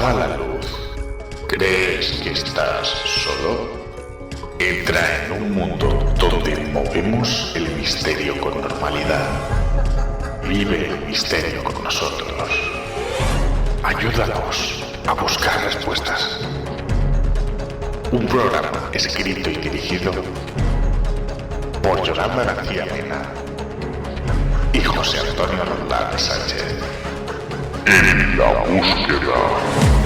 apaga la luz. ¿Crees que estás solo? Entra en un mundo donde movemos el misterio con normalidad. Vive el misterio con nosotros. Ayúdanos a buscar respuestas. Un programa escrito y dirigido por Yolanda García Mena y José Antonio Roldán Sánchez. En la búsqueda.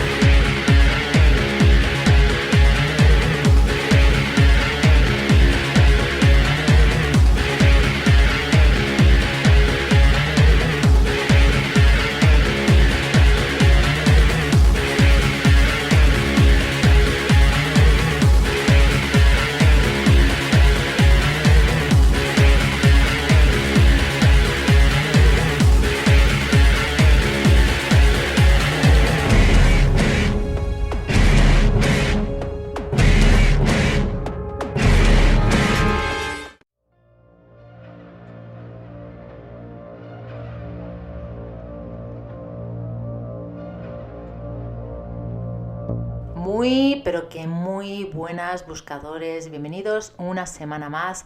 Pero que muy buenas buscadores, bienvenidos una semana más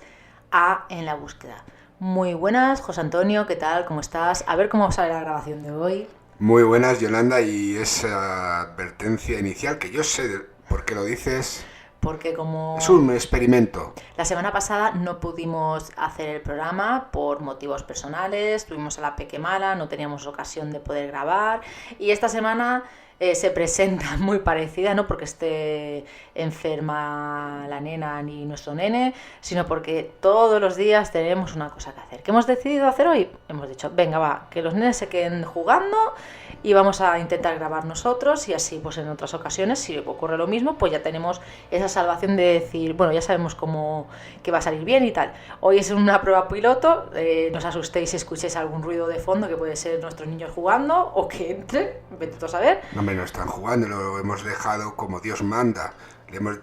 a En la Búsqueda. Muy buenas, José Antonio, ¿qué tal? ¿Cómo estás? A ver cómo sale la grabación de hoy. Muy buenas, Yolanda, y esa advertencia inicial que yo sé por qué lo dices. Porque como es un experimento. La semana pasada no pudimos hacer el programa por motivos personales, tuvimos a la peque mala, no teníamos ocasión de poder grabar, y esta semana se presenta muy parecida, no porque esté enferma la nena ni nuestro nene, sino porque todos los días tenemos una cosa que hacer. ¿Qué hemos decidido hacer hoy? Hemos dicho, venga va, que los nenes se queden jugando y vamos a intentar grabar nosotros, y así pues en otras ocasiones, si ocurre lo mismo, pues ya tenemos esa salvación de decir, bueno, ya sabemos cómo que va a salir bien y tal. Hoy es una prueba piloto, no os asustéis si escucháis algún ruido de fondo que puede ser nuestros niños jugando o que entre, vete tú a saber. No están jugando, lo hemos dejado como Dios manda. Le hemos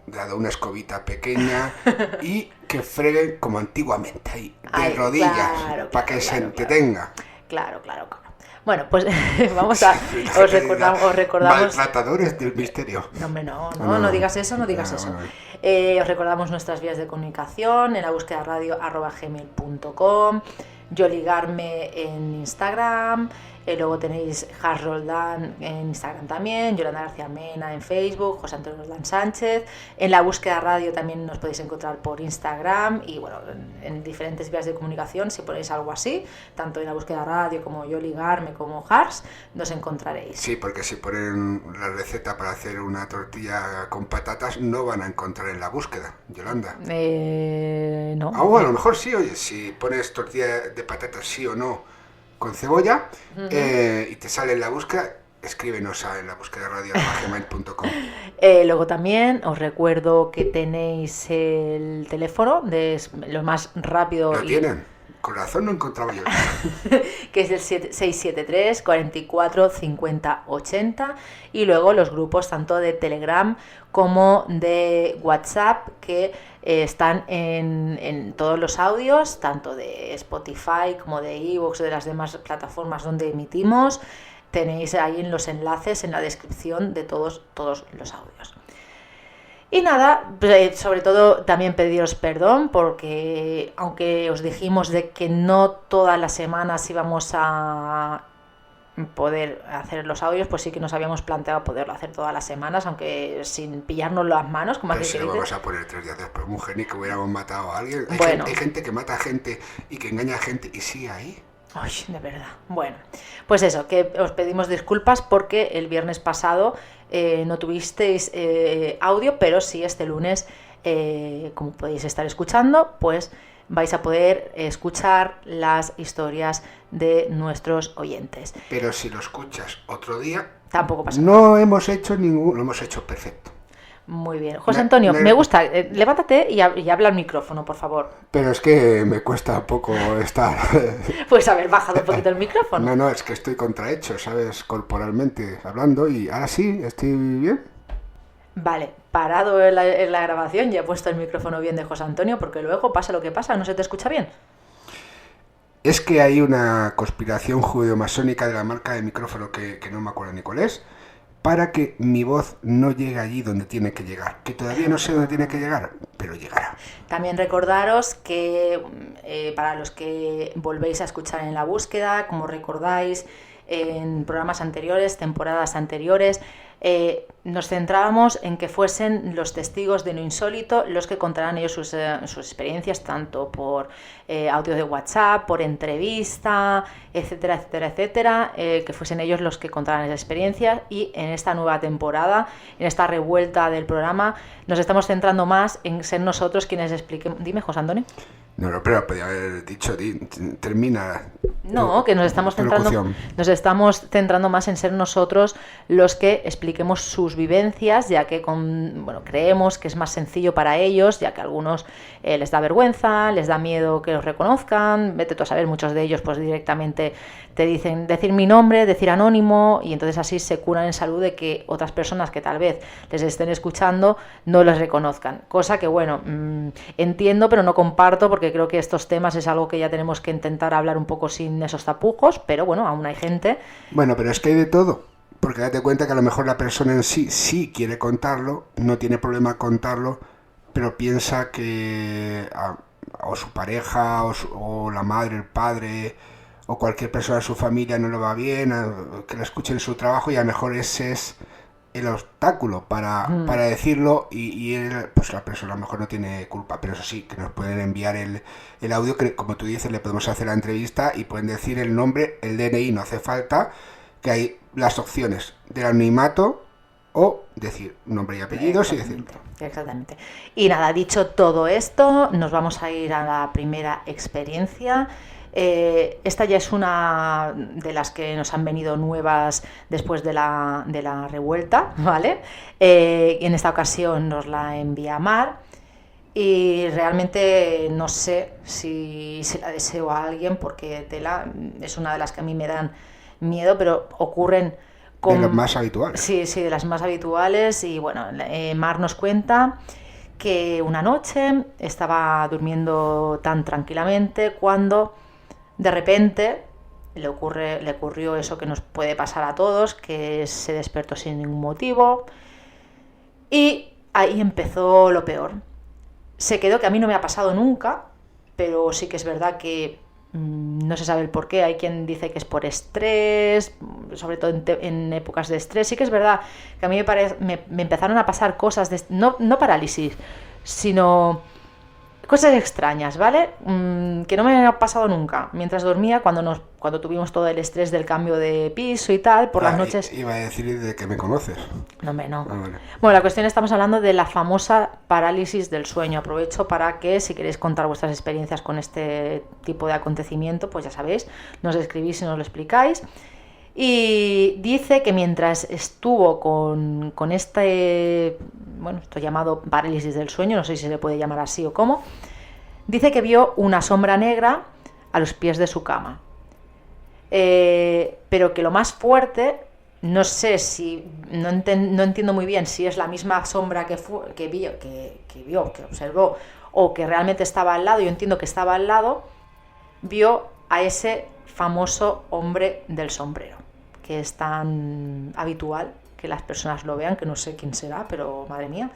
dado una escobita pequeña y que freguen como antiguamente, ahí, de rodillas, para que se entretenga. Claro. Bueno, pues vamos a... Os recordamos... Maltratadores del misterio. No digas eso, no digas eso. Os recordamos nuestras vías de comunicación en la búsqueda radio @gmail.com, Yoligarme en Instagram, luego tenéis Roldán en Instagram también, Yolanda García Mena en Facebook, José Antonio Roldán Sánchez. En la búsqueda radio también nos podéis encontrar por Instagram y bueno, en diferentes vías de comunicación, si ponéis algo así, tanto en la búsqueda radio como Yoligarme como Hars, nos encontraréis. Sí, porque si ponen la receta para hacer una tortilla con patatas, no van a encontrar en la búsqueda, Yolanda. No. A lo mejor sí, oye, si pones tortilla de patatas sí o no con cebolla, y te sale en la búsqueda, escríbenos en la búsqueda radio@gmail.com. Luego también os recuerdo que tenéis el teléfono de lo más rápido. ¿Lo tienen? Con razón no encontraba yo. Que es el 673 44 50 80, y luego los grupos tanto de Telegram como de WhatsApp que están en todos los audios, tanto de Spotify como de iVoox o de las demás plataformas donde emitimos. Tenéis ahí en los enlaces en la descripción de todos los audios. Y nada, sobre todo también pediros perdón porque aunque os dijimos de que no todas las semanas íbamos a poder hacer los audios, pues sí que nos habíamos planteado poderlo hacer todas las semanas, aunque sin pillarnos las manos, como así que vamos a poner 3 días después, mujer, ni que hubiéramos matado a alguien. Hay gente que mata a gente y que engaña a gente y sigue ahí. Ay, de verdad. Bueno, pues eso, que os pedimos disculpas porque el viernes pasado no tuvisteis audio, pero sí este lunes, como podéis estar escuchando, pues vais a poder escuchar las historias de nuestros oyentes. Pero si lo escuchas otro día, tampoco pasa nada. No hemos hecho lo hemos hecho perfecto. Muy bien. José Antonio, me gusta. Levántate y habla al micrófono, por favor. Pero es que me cuesta un poco estar... Pues haber bajado un poquito el micrófono. No, es que estoy contrahecho, ¿sabes? Corporalmente hablando, y ahora sí, estoy bien. Vale, parado en la grabación, ya he puesto el micrófono bien de José Antonio, porque luego pasa lo que pasa, no se te escucha bien. Es que hay una conspiración judeo-masónica de la marca de micrófono que no me acuerdo ni cuál es, para que mi voz no llegue allí donde tiene que llegar, que todavía no sé dónde tiene que llegar, pero llegará. También recordaros que para los que volvéis a escuchar en La Búsqueda, como recordáis, en programas anteriores, temporadas anteriores, nos centrábamos en que fuesen los testigos de lo insólito los que contaran ellos sus experiencias, tanto por audio de WhatsApp, por entrevista, etcétera, etcétera, etcétera, que fuesen ellos los que contaran esas experiencias. Y en esta nueva temporada, en esta revuelta del programa, nos estamos centrando más en ser nosotros quienes expliquemos. Dime, José Antonio. No, pero podía haber dicho, termina. No, que nos estamos centrando más en ser nosotros los que expliquemos sus vivencias, ya que creemos que es más sencillo para ellos, ya que a algunos les da vergüenza, les da miedo que los reconozcan, vete tú a saber, muchos de ellos pues directamente te dicen decir mi nombre, decir anónimo, y entonces así se curan en salud de que otras personas que tal vez les estén escuchando no les reconozcan, cosa que entiendo pero no comparto, porque creo que estos temas es algo que ya tenemos que intentar hablar un poco sin esos tapujos, pero bueno, aún hay gente. Bueno, pero es que hay de todo, porque date cuenta que a lo mejor la persona en sí quiere contarlo, no tiene problema contarlo, pero piensa que o su pareja o la madre, el padre o cualquier persona de su familia no le va bien, que la escuche en su trabajo, y a lo mejor ese es el obstáculo para decirlo, y él, pues la persona a lo mejor no tiene culpa, pero eso sí, que nos pueden enviar el audio, que como tú dices, le podemos hacer la entrevista y pueden decir el nombre, el DNI, no hace falta, que hay las opciones del anonimato o decir nombre y apellidos y decir. Exactamente. Y nada, dicho todo esto, nos vamos a ir a la primera experiencia. Esta ya es una de las que nos han venido nuevas después de la revuelta, ¿vale? En esta ocasión nos la envía Mar, y realmente no sé si se la deseo a alguien, porque es una de las que a mí me dan miedo, pero ocurren de las más habituales. Sí, de las más habituales. Y bueno, Mar nos cuenta que una noche estaba durmiendo tan tranquilamente cuando de repente le ocurrió eso que nos puede pasar a todos, que se despertó sin ningún motivo, y ahí empezó lo peor. Se quedó, que a mí no me ha pasado nunca, pero sí que es verdad que no se sabe el por qué. Hay quien dice que es por estrés, sobre todo en épocas de estrés. Sí que es verdad que a mí me empezaron a pasar cosas, no parálisis, sino cosas extrañas, ¿vale? Que no me ha pasado nunca. Mientras dormía, cuando tuvimos todo el estrés del cambio de piso y tal, por las noches. Iba a decir de que me conoces. No. Vale. Bueno, la cuestión, estamos hablando de la famosa parálisis del sueño. Aprovecho para que, si queréis contar vuestras experiencias con este tipo de acontecimiento, pues ya sabéis, nos escribís y nos lo explicáis. Y dice que mientras estuvo con este, esto llamado parálisis del sueño, no sé si se le puede llamar así o cómo, dice que vio una sombra negra a los pies de su cama. Pero que lo más fuerte, no sé si, no entiendo muy bien si es la misma sombra que observó, o que realmente estaba al lado. Yo entiendo que estaba al lado. Vio a ese famoso hombre del sombrero, que es tan habitual que las personas lo vean, que no sé quién será, pero madre mía.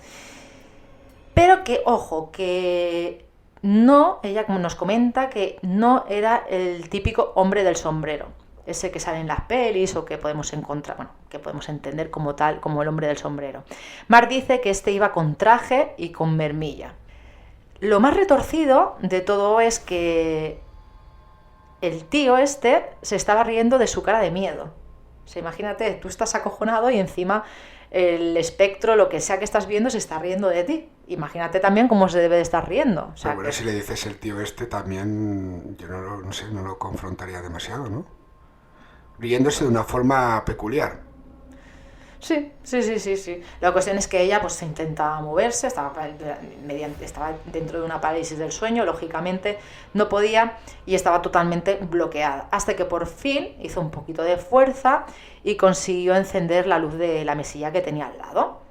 Pero que, ojo, que no, ella como nos comenta, que no era el típico hombre del sombrero, ese que sale en las pelis o que podemos encontrar, que podemos entender como tal, como el hombre del sombrero. Mar dice que este iba con traje y con bermilla. Lo más retorcido de todo es que el tío este se estaba riendo de su cara de miedo. O sea, imagínate, tú estás acojonado y encima el espectro, lo que sea que estás viendo, se está riendo de ti. Imagínate también cómo se debe de estar riendo. O sea, bueno, si le dices el tío este, también yo no lo confrontaría demasiado, ¿no? Riéndose de una forma peculiar. Sí. La cuestión es que ella pues intenta moverse, estaba dentro de una parálisis del sueño, lógicamente no podía y estaba totalmente bloqueada, hasta que por fin hizo un poquito de fuerza y consiguió encender la luz de la mesilla que tenía al lado.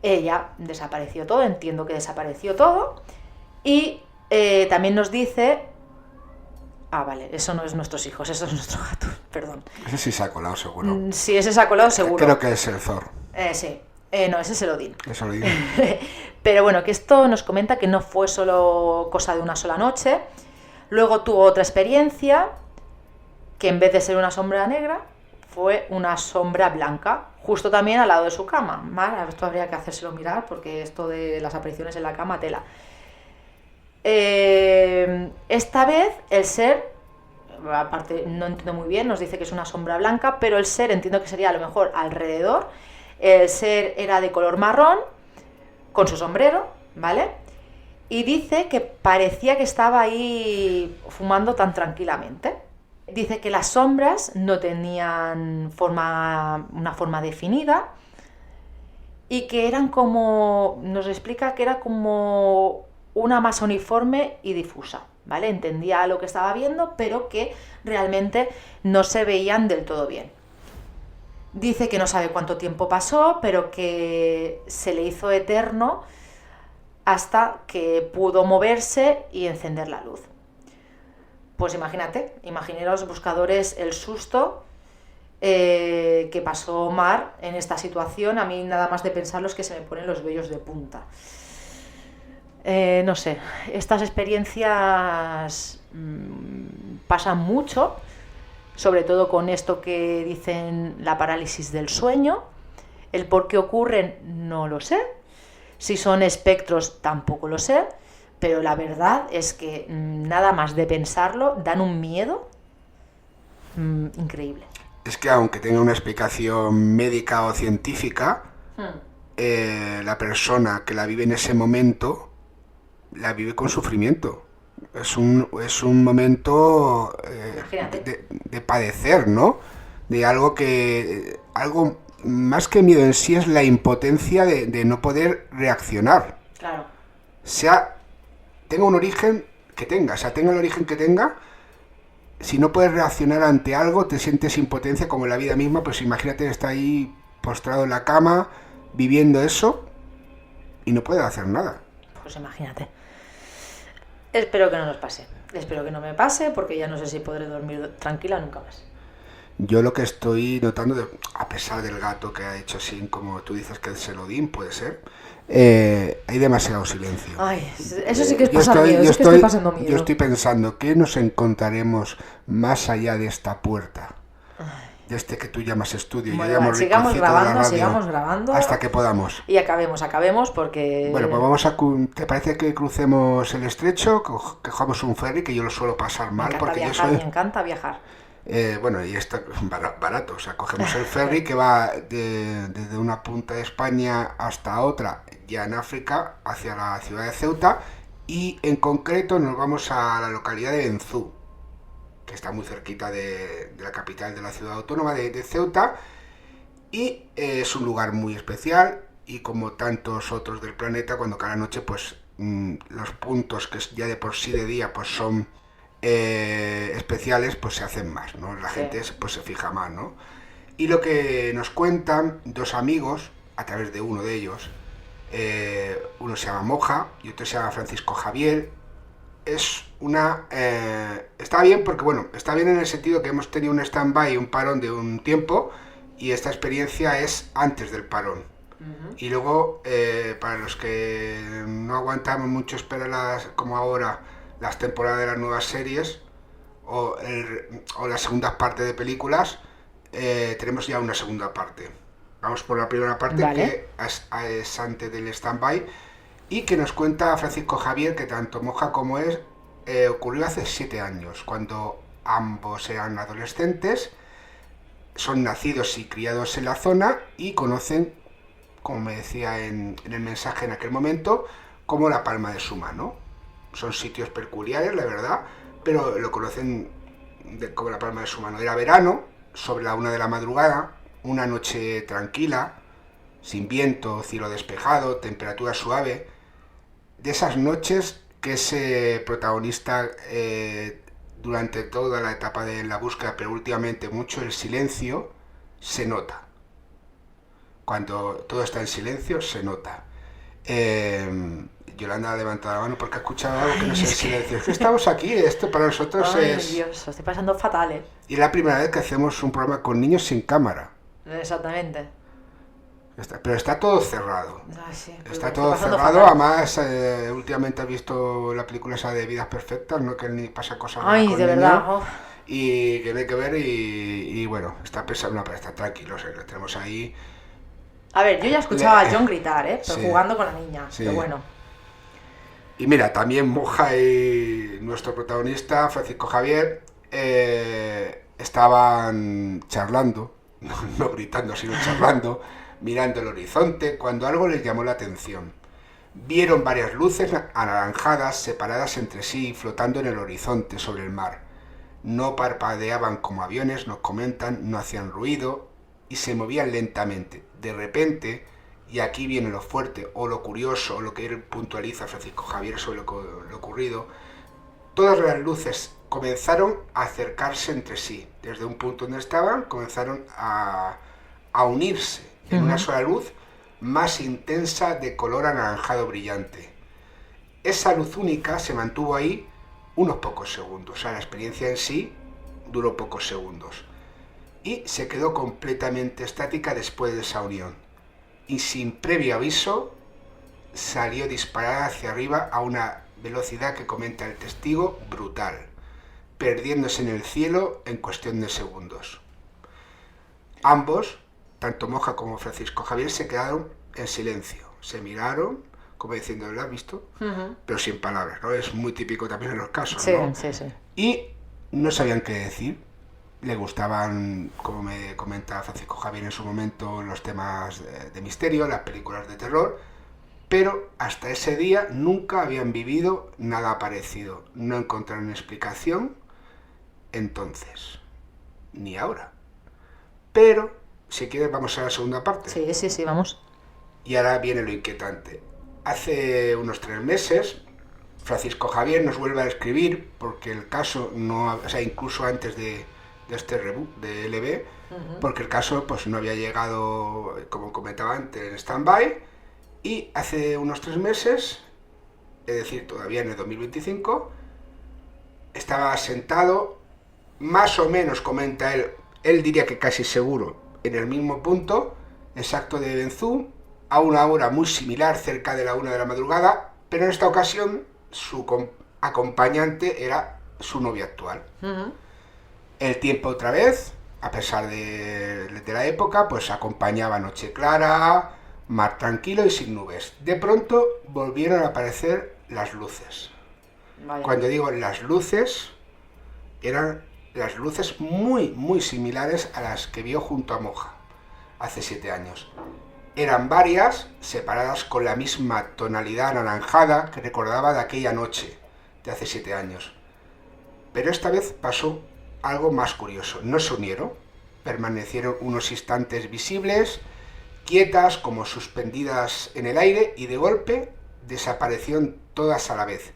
Ella desapareció todo, entiendo que desapareció todo, y también nos dice... vale, eso no es nuestros hijos, eso es nuestro gato. Perdón. Ese sí se ha colado, seguro. Sí, ese se ha colado, seguro. Creo que es el Thor. Sí. No, ese es el Odín. Es Odín. Pero bueno, que esto nos comenta que no fue solo cosa de una sola noche. Luego tuvo otra experiencia, que en vez de ser una sombra negra, fue una sombra blanca, justo también al lado de su cama. Mar, esto habría que hacérselo mirar, porque esto de las apariciones en la cama, tela. Esta vez el ser, aparte no entiendo muy bien, nos dice que es una sombra blanca, pero el ser entiendo que sería a lo mejor alrededor. El ser era de color marrón, con su sombrero, ¿vale? Y dice que parecía que estaba ahí fumando tan tranquilamente. Dice que las sombras no tenían una forma definida y que eran como, nos explica que era como una masa uniforme y difusa, ¿vale? Entendía lo que estaba viendo, pero que realmente no se veían del todo bien. Dice que no sabe cuánto tiempo pasó, pero que se le hizo eterno hasta que pudo moverse y encender la luz. Pues imaginaros, buscadores, el susto que pasó Mar en esta situación. A mí nada más de pensarlo es que se me ponen los vellos de punta. No sé, estas experiencias pasan mucho, sobre todo con esto que dicen la parálisis del sueño. El por qué ocurren no lo sé, si son espectros tampoco lo sé, pero la verdad es que nada más de pensarlo dan un miedo increíble. Es que aunque tenga una explicación médica o científica, la persona que la vive en ese momento la vive con sufrimiento. Es un momento de padecer, ¿no? De algo más que miedo en sí es la impotencia de no poder reaccionar. Claro. Tenga un origen que tenga, tenga el origen que tenga, si no puedes reaccionar ante algo, te sientes impotencia como en la vida misma. Pues imagínate estar ahí postrado en la cama, viviendo eso, y no puedes hacer nada. Pues imagínate. Espero que no nos pase. Espero que no me pase, porque ya no sé si podré dormir tranquila nunca más. Yo lo que estoy notando, a pesar del gato que ha hecho así, como tú dices que es el Odín, puede ser, hay demasiado silencio. Ay, eso sí que es pasar miedo, es que estoy pasando miedo. Yo estoy pensando, ¿qué nos encontraremos más allá de esta puerta? De este que tú llamas estudio. Bueno, yo llamo sigamos grabando. Hasta que podamos. Y acabemos porque... Bueno, pues ¿te parece que crucemos el estrecho? Que cojamos un ferry, que yo lo suelo pasar mal. Me encanta viajar. Bueno, y está barato, o sea, cogemos el ferry que va desde una punta de España hasta otra, ya en África, hacia la ciudad de Ceuta, y en concreto nos vamos a la localidad de Benzú, que está muy cerquita de la capital de la ciudad autónoma de Ceuta, y es un lugar muy especial, y como tantos otros del planeta, cuando cada noche, pues, los puntos que ya de por sí de día, pues son... especiales, pues se hacen más, ¿no? La gente pues se fija más, ¿no? Y lo que nos cuentan dos amigos, a través de uno de ellos, uno se llama Moja y otro se llama Francisco Javier. Está bien porque, bueno, está bien en el sentido que hemos tenido un stand-by, un parón de un tiempo, y esta experiencia es antes del parón. Y luego, para los que no aguantamos mucho esperar como ahora las temporadas de las nuevas series o las segundas partes de películas, tenemos ya una segunda parte. Vamos por la primera parte, vale, que es antes del stand-by, y que nos cuenta Francisco Javier que tanto Moja como ocurrió hace 7 años, cuando ambos eran adolescentes, son nacidos y criados en la zona y conocen, como me decía en el mensaje en aquel momento, como la palma de su mano. Son sitios peculiares, la verdad, pero lo conocen como la palma de su mano. Era verano, sobre la 1 de la madrugada, una noche tranquila, sin viento, cielo despejado, temperatura suave. De esas noches que ese protagonista, durante toda la etapa de la búsqueda, pero últimamente mucho el silencio, se nota. Cuando todo está en silencio, se nota. Yolanda ha levantado la mano porque ha escuchado algo que no sé si decir. Es que estamos aquí, esto para nosotros es... Dios, lo estoy pasando fatal, ¿eh? Y es la primera vez que hacemos un programa con niños sin cámara. Exactamente. Pero está todo cerrado. Sí, está todo cerrado. Además, últimamente has visto la película esa de Vidas Perfectas, ¿no? Que ni pasa cosas con de verdad. Oh. Y que no hay que ver y bueno, está pensando, no, pero está tranquilo, lo tenemos ahí. A ver, yo ya escuchaba a John gritar, pero sí, jugando con la niña, sí. Pero bueno. Y mira, también Moja y nuestro protagonista, Francisco Javier, estaban charlando, no gritando, sino charlando, mirando el horizonte, cuando algo les llamó la atención. Vieron varias luces anaranjadas separadas entre sí, flotando en el horizonte sobre el mar. No parpadeaban como aviones, nos comentan, no hacían ruido y se movían lentamente. De repente, y aquí viene lo fuerte, o lo curioso, o lo que puntualiza Francisco Javier sobre lo ocurrido, todas las luces comenzaron a acercarse entre sí. Desde un punto donde estaban, comenzaron a unirse en una sola luz más intensa de color anaranjado brillante. Esa luz única se mantuvo ahí unos pocos segundos. O sea, la experiencia en sí duró pocos segundos. Y se quedó completamente estática después de esa unión. Y sin previo aviso, salió disparada hacia arriba a una velocidad que comenta el testigo brutal, perdiéndose en el cielo en cuestión de segundos. Ambos, tanto Moja como Francisco Javier, se quedaron en silencio. Se miraron, como diciendo, ¿lo has visto? Pero sin palabras, ¿no? Es muy típico también en los casos, ¿no? Sí. Y no sabían qué decir. Le gustaban, como me comenta Francisco Javier en su momento, los temas de misterio, las películas de terror, pero hasta ese día nunca habían vivido nada parecido. No encontraron explicación entonces, ni ahora. Pero, si quieres, vamos a la segunda parte. Sí, vamos. Y ahora viene lo inquietante. Hace unos 3 meses, Francisco Javier nos vuelve a escribir porque el caso no... O sea, incluso antes de este reboot de LB, porque el caso pues no había llegado, como comentaba antes, en stand-by, y hace unos 3 meses, es decir, todavía en el 2025, estaba sentado, más o menos, comenta él diría que casi seguro, en el mismo punto exacto de Benzú, a una hora muy similar, cerca de la 1 de la madrugada, pero en esta ocasión su acompañante era su novia actual. El tiempo otra vez, a pesar de la época, pues acompañaba noche clara, mar tranquilo y sin nubes. De pronto volvieron a aparecer las luces. Vaya. Cuando digo las luces, eran las luces muy, muy similares a las que vio junto a Moja hace 7 años. Eran varias, separadas con la misma tonalidad anaranjada que recordaba de aquella noche de hace 7 años. Pero esta vez pasó algo más curioso. No se unieron, permanecieron unos instantes visibles, quietas, como suspendidas en el aire, y de golpe desaparecieron todas a la vez.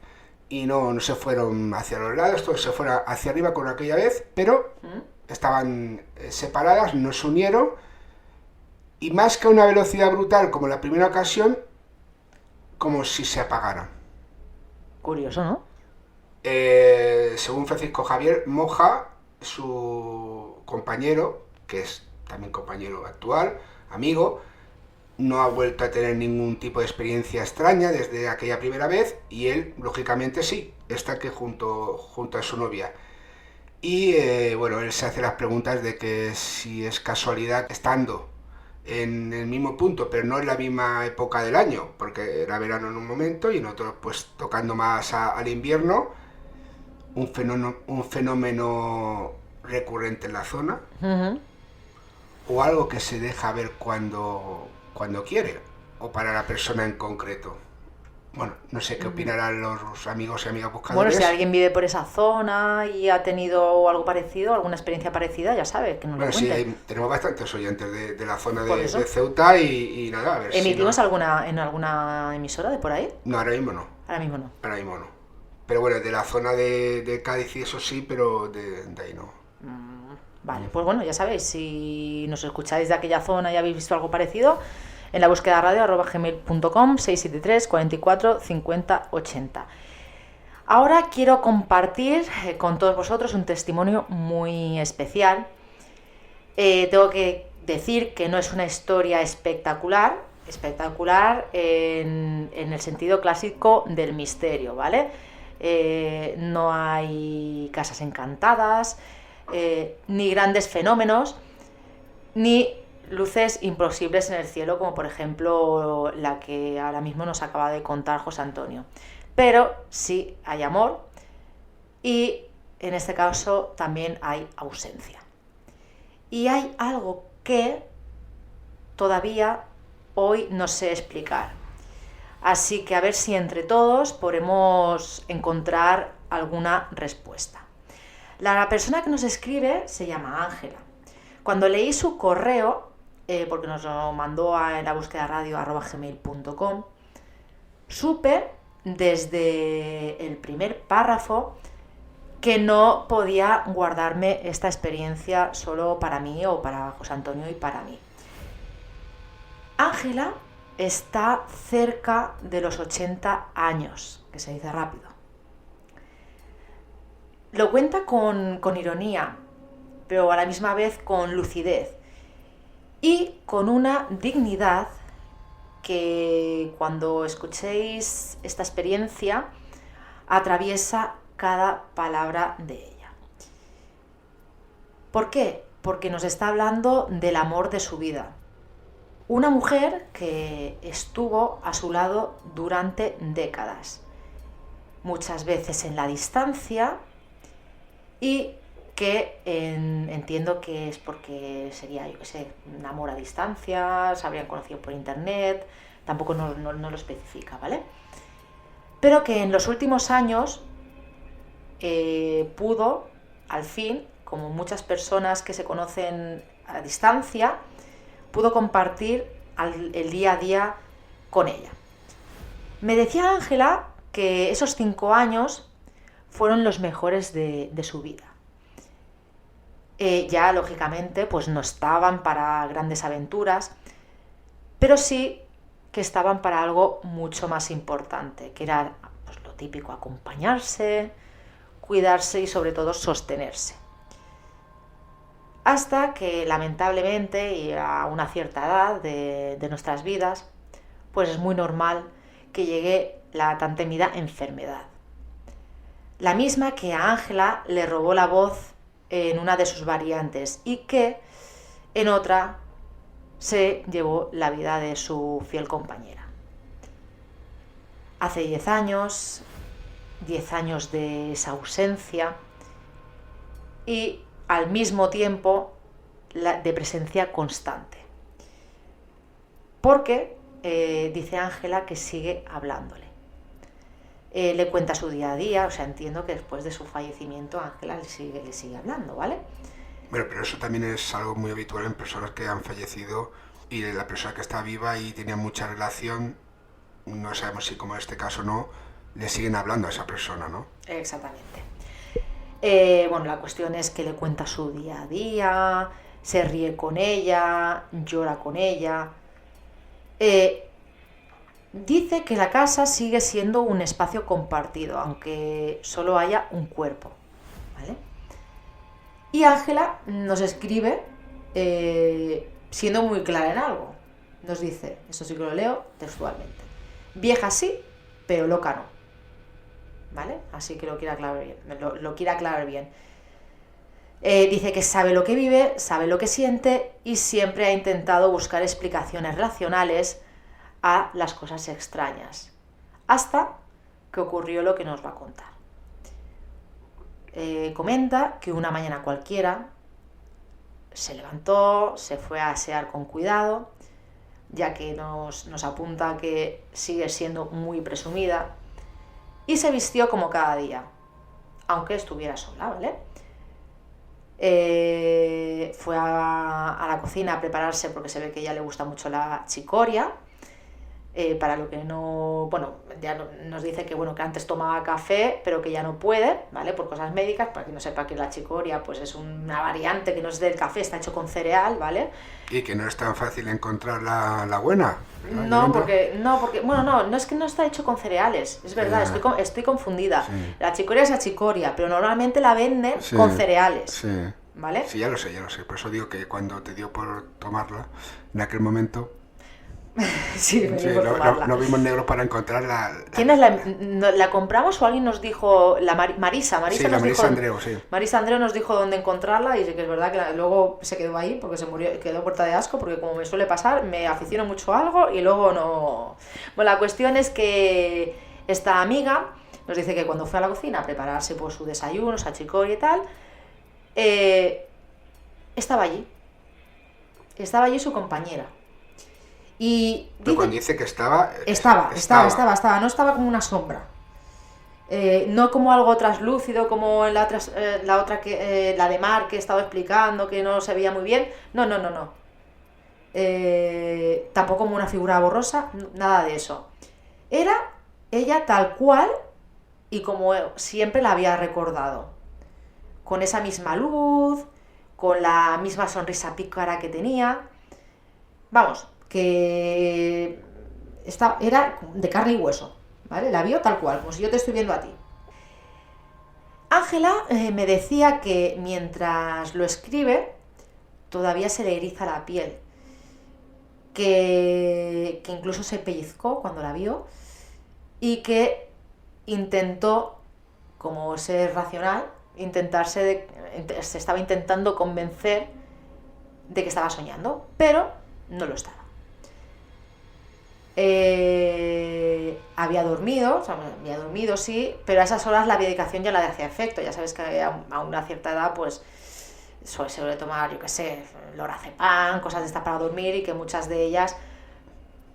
Y no se fueron hacia los lados, todos se fueron hacia arriba con aquella vez, pero estaban separadas, no se unieron, y más que a una velocidad brutal como en la primera ocasión, como si se apagaran. Curioso, ¿no? Según Francisco Javier, Moja, su compañero, que es también compañero actual, amigo, no ha vuelto a tener ningún tipo de experiencia extraña desde aquella primera vez, y él, lógicamente, sí, está que junto a su novia. Y bueno, él se hace las preguntas de que si es casualidad, estando en el mismo punto, pero no en la misma época del año, porque era verano en un momento y nosotros pues tocando más al invierno, un fenómeno recurrente en la zona, o algo que se deja ver cuando quiere, o para la persona en concreto. Bueno, no sé qué opinarán los amigos y amigas buscadores. Bueno, si alguien vive por esa zona y ha tenido algo parecido, alguna experiencia parecida, ya sabe, que nos lo cuente. Sí, tenemos bastantes oyentes de la zona de Ceuta y nada, a ver. ¿Emitimos en alguna emisora de por ahí? No, ahora mismo no. Ahora mismo no. Pero bueno, de la zona de Cádiz y eso sí, pero de ahí no. Vale, pues bueno, ya sabéis, si nos escucháis de aquella zona y habéis visto algo parecido, en la búsqueda radio@gmail.com 673 44 50 80. Ahora quiero compartir con todos vosotros un testimonio muy especial. Tengo que decir que no es una historia espectacular en el sentido clásico del misterio, ¿vale? No hay casas encantadas, ni grandes fenómenos, ni luces imposibles en el cielo, como por ejemplo la que ahora mismo nos acaba de contar José Antonio. Pero sí hay amor y en este caso también hay ausencia. Y hay algo que todavía hoy no sé explicar. Así que a ver si entre todos podemos encontrar alguna respuesta. La persona que nos escribe se llama Ángela. Cuando leí su correo, porque nos lo mandó en la búsqueda radio@gmail.com, supe desde el primer párrafo que no podía guardarme esta experiencia solo para mí o para José Antonio y para mí. Ángela está cerca de los 80 años, que se dice rápido. Lo cuenta con ironía, pero a la misma vez con lucidez y con una dignidad que cuando escuchéis esta experiencia atraviesa cada palabra de ella. ¿Por qué? Porque nos está hablando del amor de su vida. Una mujer que estuvo a su lado durante décadas, muchas veces en la distancia, y que entiendo que es porque sería, yo qué sé, un amor a distancia, se habrían conocido por internet, tampoco no lo especifica, ¿vale? Pero que en los últimos años pudo, al fin, como muchas personas que se conocen a distancia, pudo compartir el día a día con ella. Me decía Ángela que esos 5 años fueron los mejores de su vida. Ya, lógicamente, pues no estaban para grandes aventuras, pero sí que estaban para algo mucho más importante, que era pues, lo típico, acompañarse, cuidarse y sobre todo sostenerse. Hasta que lamentablemente y a una cierta edad de nuestras vidas, pues es muy normal que llegue la tan temida enfermedad. La misma que a Ángela le robó la voz en una de sus variantes y que en otra se llevó la vida de su fiel compañera. Hace 10 años de esa ausencia y al mismo tiempo de presencia constante. Porque dice Ángela que sigue hablándole. Le cuenta su día a día, o sea, entiendo que después de su fallecimiento Ángela le sigue hablando, ¿vale? Bueno, pero eso también es algo muy habitual en personas que han fallecido y la persona que está viva y tenía mucha relación, no sabemos si como en este caso no, le siguen hablando a esa persona, ¿no? Exactamente. Bueno, la cuestión es que le cuenta su día a día, se ríe con ella, llora con ella. Dice que la casa sigue siendo un espacio compartido, aunque solo haya un cuerpo, ¿vale? Y Ángela nos escribe siendo muy clara en algo. Nos dice, esto sí que lo leo textualmente: vieja sí, pero loca no. ¿Vale? Así que lo quiere aclarar bien. Dice que sabe lo que vive, sabe lo que siente y siempre ha intentado buscar explicaciones racionales a las cosas extrañas, hasta que ocurrió lo que nos va a contar. Comenta que una mañana cualquiera se levantó, se fue a asear con cuidado, ya que nos apunta que sigue siendo muy presumida, y se vistió como cada día, aunque estuviera sola, ¿vale? Fue a la cocina a prepararse porque se ve que a ella le gusta mucho la chicoria. para lo que no, bueno, ya nos dice que bueno, que antes tomaba café, pero que ya no puede, ¿vale? Por cosas médicas, para que no sepa que la chicoria pues es una variante que no es del café, está hecho con cereal, ¿vale? Y que no es tan fácil encontrar la buena. No, porque, bueno, no es que no está hecho con cereales, es verdad, estoy confundida. Sí. La chicoria es la chicoria, pero normalmente la venden con cereales. Sí. ¿Vale? Sí, ya lo sé, por eso digo que cuando te dio por tomarla, en aquel momento... sí, no vimos negro para encontrarla. ¿Quién es la compramos o alguien nos dijo? Marisa sí, nos Marisa dijo, Andreu, sí. Marisa Andreu nos dijo dónde encontrarla, y que es verdad que luego se quedó ahí porque se murió, quedó muerta de asco, porque como me suele pasar, me aficiono mucho a algo y luego no... Bueno, la cuestión es que esta amiga nos dice que cuando fue a la cocina a prepararse pues, su desayuno, salchichón y tal, estaba allí su compañera. Pero cuando dice que estaba, no estaba como una sombra, no como algo traslúcido como la otra que la de Mar que he estado explicando, que no se veía muy bien, no, tampoco como una figura borrosa, nada de eso, era ella tal cual y como siempre la había recordado, con esa misma luz, con la misma sonrisa pícara que tenía, vamos, que era de carne y hueso, ¿vale? La vio tal cual, como si yo te estoy viendo a ti. Ángela me decía que mientras lo escribe todavía se le eriza la piel, que incluso se pellizcó cuando la vio y que intentó, como ser racional, se estaba intentando convencer de que estaba soñando, pero no lo estaba. Había dormido, sí, pero a esas horas la medicación ya le hacía efecto. Ya sabes que a una cierta edad pues suele tomar, yo qué sé, lorazepam, cosas de estas para dormir, y que muchas de ellas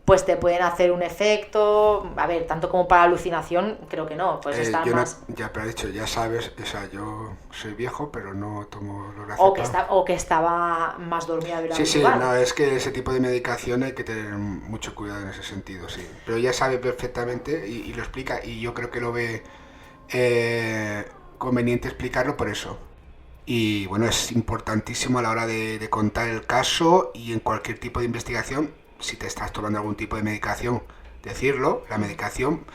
pues te pueden hacer un efecto, a ver, tanto como para alucinación, creo que no, pues estar más... Ya, pero he dicho, ya sabes, o sea, yo soy viejo, pero no tomo lorazepam. O que estaba más dormida de la Sí, no, es que ese tipo de medicación hay que tener mucho cuidado en ese sentido, sí. Pero ella sabe perfectamente y lo explica, y yo creo que lo ve conveniente explicarlo por eso. Y bueno, es importantísimo a la hora de contar el caso, y en cualquier tipo de investigación, si te estás tomando algún tipo de medicación, decirlo, la medicación,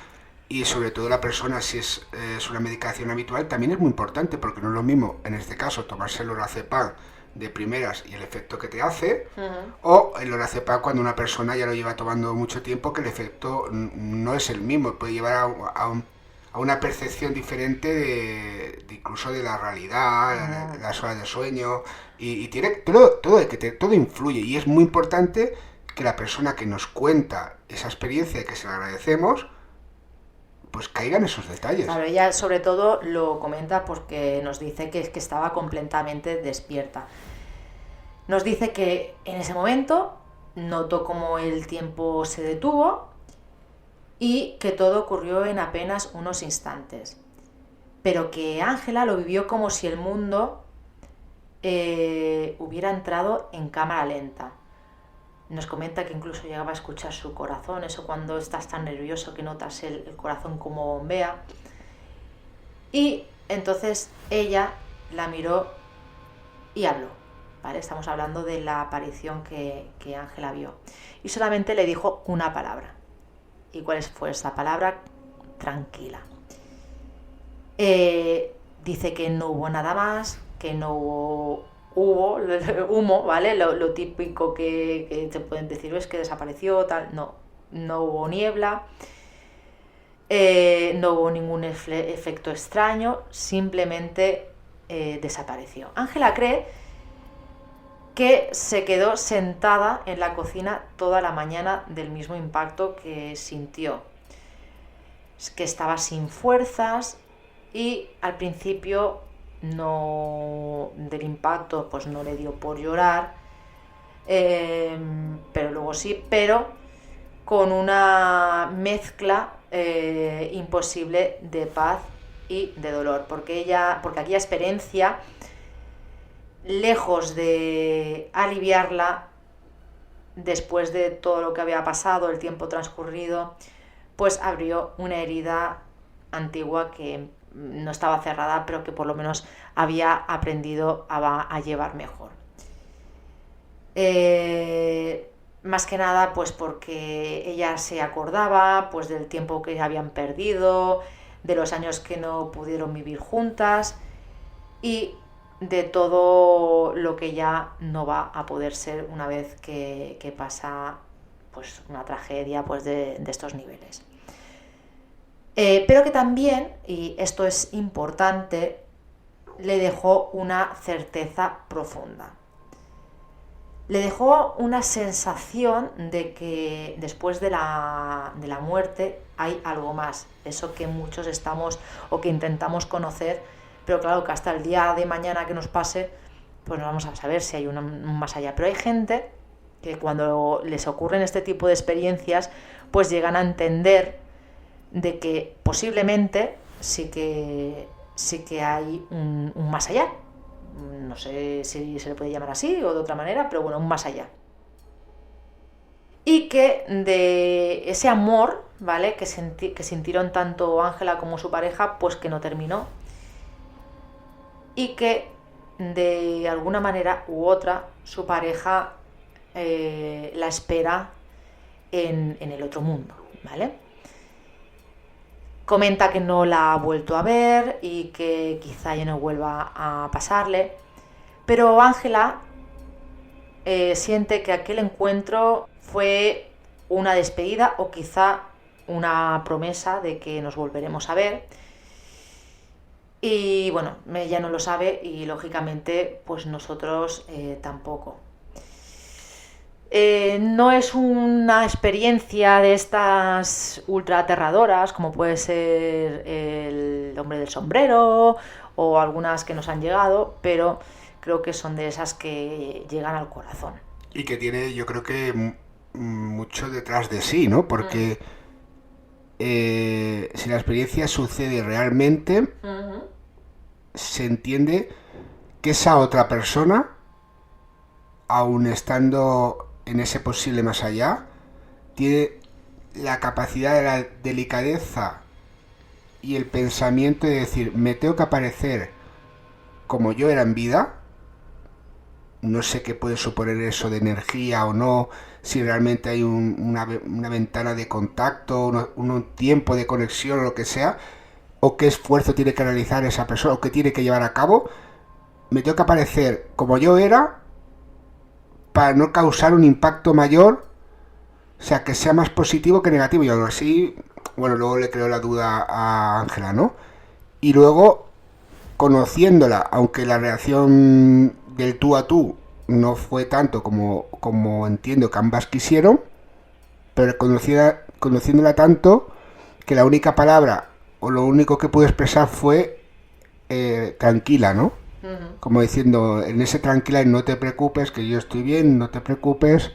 y sobre todo la persona, si es una medicación habitual, también es muy importante, porque no es lo mismo, en este caso, tomarse el lorazepam de primeras y el efecto que te hace, o el lorazepam cuando una persona ya lo lleva tomando mucho tiempo, que el efecto no es el mismo, puede llevar a una percepción diferente de incluso de la realidad, las horas de sueño, y tiene todo influye, y es muy importante que la persona que nos cuenta esa experiencia, y que se la agradecemos, pues caiga en esos detalles. Claro, ella sobre todo lo comenta porque nos dice que estaba completamente despierta. Nos dice que en ese momento notó como el tiempo se detuvo y que todo ocurrió en apenas unos instantes. Pero que Ángela lo vivió como si el mundo hubiera entrado en cámara lenta. Nos comenta que incluso llegaba a escuchar su corazón, eso cuando estás tan nervioso que notas el corazón como bombea. Y entonces ella la miró y habló, ¿vale? Estamos hablando de la aparición que Ángela vio. Y solamente le dijo una palabra. ¿Y cuál fue esa palabra? Tranquila. Dice que no hubo nada más, que no hubo humo, ¿vale? Lo típico que te pueden decir es que desapareció, tal. No hubo niebla, no hubo ningún efecto extraño, simplemente desapareció. Ángela cree que se quedó sentada en la cocina toda la mañana del mismo impacto que sintió, que estaba sin fuerzas, y al principio del impacto pues no le dio por llorar, pero luego sí, pero con una mezcla imposible de paz y de dolor, porque aquella experiencia, lejos de aliviarla, después de todo lo que había pasado, el tiempo transcurrido, pues abrió una herida antigua que no estaba cerrada, pero que por lo menos había aprendido a llevar mejor. Más que nada, pues porque ella se acordaba pues del tiempo que habían perdido, de los años que no pudieron vivir juntas y de todo lo que ya no va a poder ser una vez que pasa pues una tragedia pues de estos niveles. Pero que también, y esto es importante, le dejó una certeza profunda. Le dejó una sensación de que después de la muerte hay algo más, eso que muchos estamos o que intentamos conocer, pero claro que hasta el día de mañana que nos pase, pues no vamos a saber si hay un más allá. Pero hay gente que cuando les ocurren este tipo de experiencias, pues llegan a entender de que posiblemente sí que hay un más allá. No sé si se le puede llamar así o de otra manera, pero bueno, un más allá. Y que de ese amor, ¿vale? que sintieron tanto Ángela como su pareja, pues que no terminó. Y que de alguna manera u otra su pareja la espera en el otro mundo, ¿vale? Comenta que no la ha vuelto a ver y que quizá ya no vuelva a pasarle, pero Ángela siente que aquel encuentro fue una despedida o quizá una promesa de que nos volveremos a ver. Y bueno, ella no lo sabe y lógicamente pues nosotros tampoco. No es una experiencia de estas ultra aterradoras como puede ser el hombre del sombrero o algunas que nos han llegado, pero creo que son de esas que llegan al corazón. Y que tiene, yo creo que mucho detrás de sí, ¿no? Porque si la experiencia sucede realmente, se entiende que esa otra persona, aun estando en ese posible más allá, tiene la capacidad de la delicadeza y el pensamiento de decir, me tengo que aparecer como yo era en vida. No sé qué puede suponer eso de energía o no, si realmente hay una ventana de contacto, un tiempo de conexión o lo que sea, o qué esfuerzo tiene que realizar esa persona o qué tiene que llevar a cabo. Me tengo que aparecer como yo era para no causar un impacto mayor, o sea, que sea más positivo que negativo. Y aún así, bueno, luego le creo la duda a Ángela, ¿no? Y luego, conociéndola, aunque la reacción del tú a tú no fue tanto como entiendo que ambas quisieron, pero conociéndola tanto que la única palabra o lo único que pude expresar fue tranquila, ¿no? Como diciendo, en ese tranquila y no te preocupes, que yo estoy bien, no te preocupes,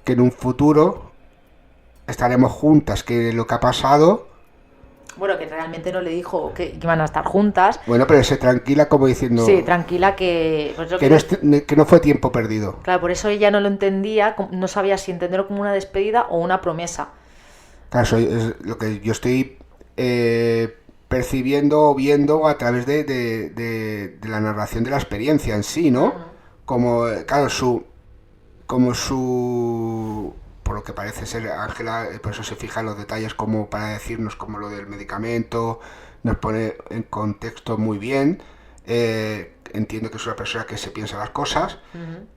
que en un futuro estaremos juntas, que lo que ha pasado... Bueno, que realmente no le dijo que iban a estar juntas. Bueno, pero ese tranquila como diciendo... Sí, tranquila que... Pues que no fue tiempo perdido. Claro, por eso ella no lo entendía, no sabía si entenderlo como una despedida o una promesa. Claro, eso es lo que yo estoy... percibiendo o viendo a través de la narración de la experiencia en sí, ¿no? Como, claro, por lo que parece ser Ángela, por eso se fija en los detalles como para decirnos como lo del medicamento, nos pone en contexto muy bien, entiendo que es una persona que se piensa las cosas,